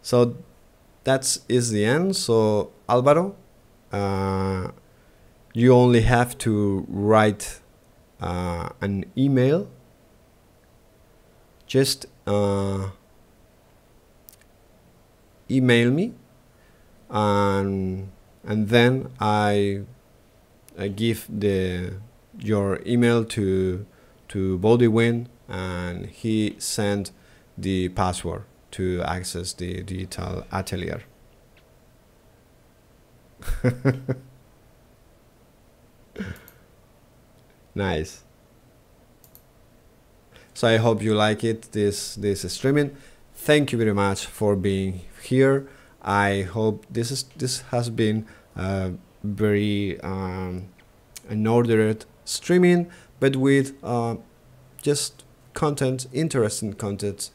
So that is the end. So Álvaro, you only have to write an email. Just email me, and then I give your email to Bodywin, and he sent the password to access the Digital Atelier. Nice. So I hope you like it, this streaming. Thank you very much for being here. I hope this has been a very an ordered streaming, but with just content, interesting content,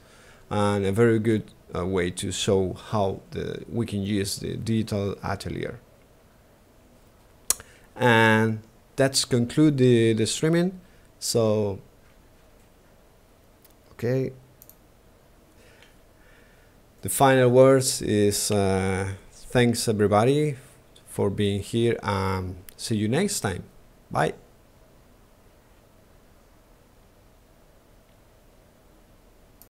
and a very good way to show how we can use the Digital Atelier. And that's conclude the streaming. So okay, the final words is thanks everybody for being here, and see you next time. Bye.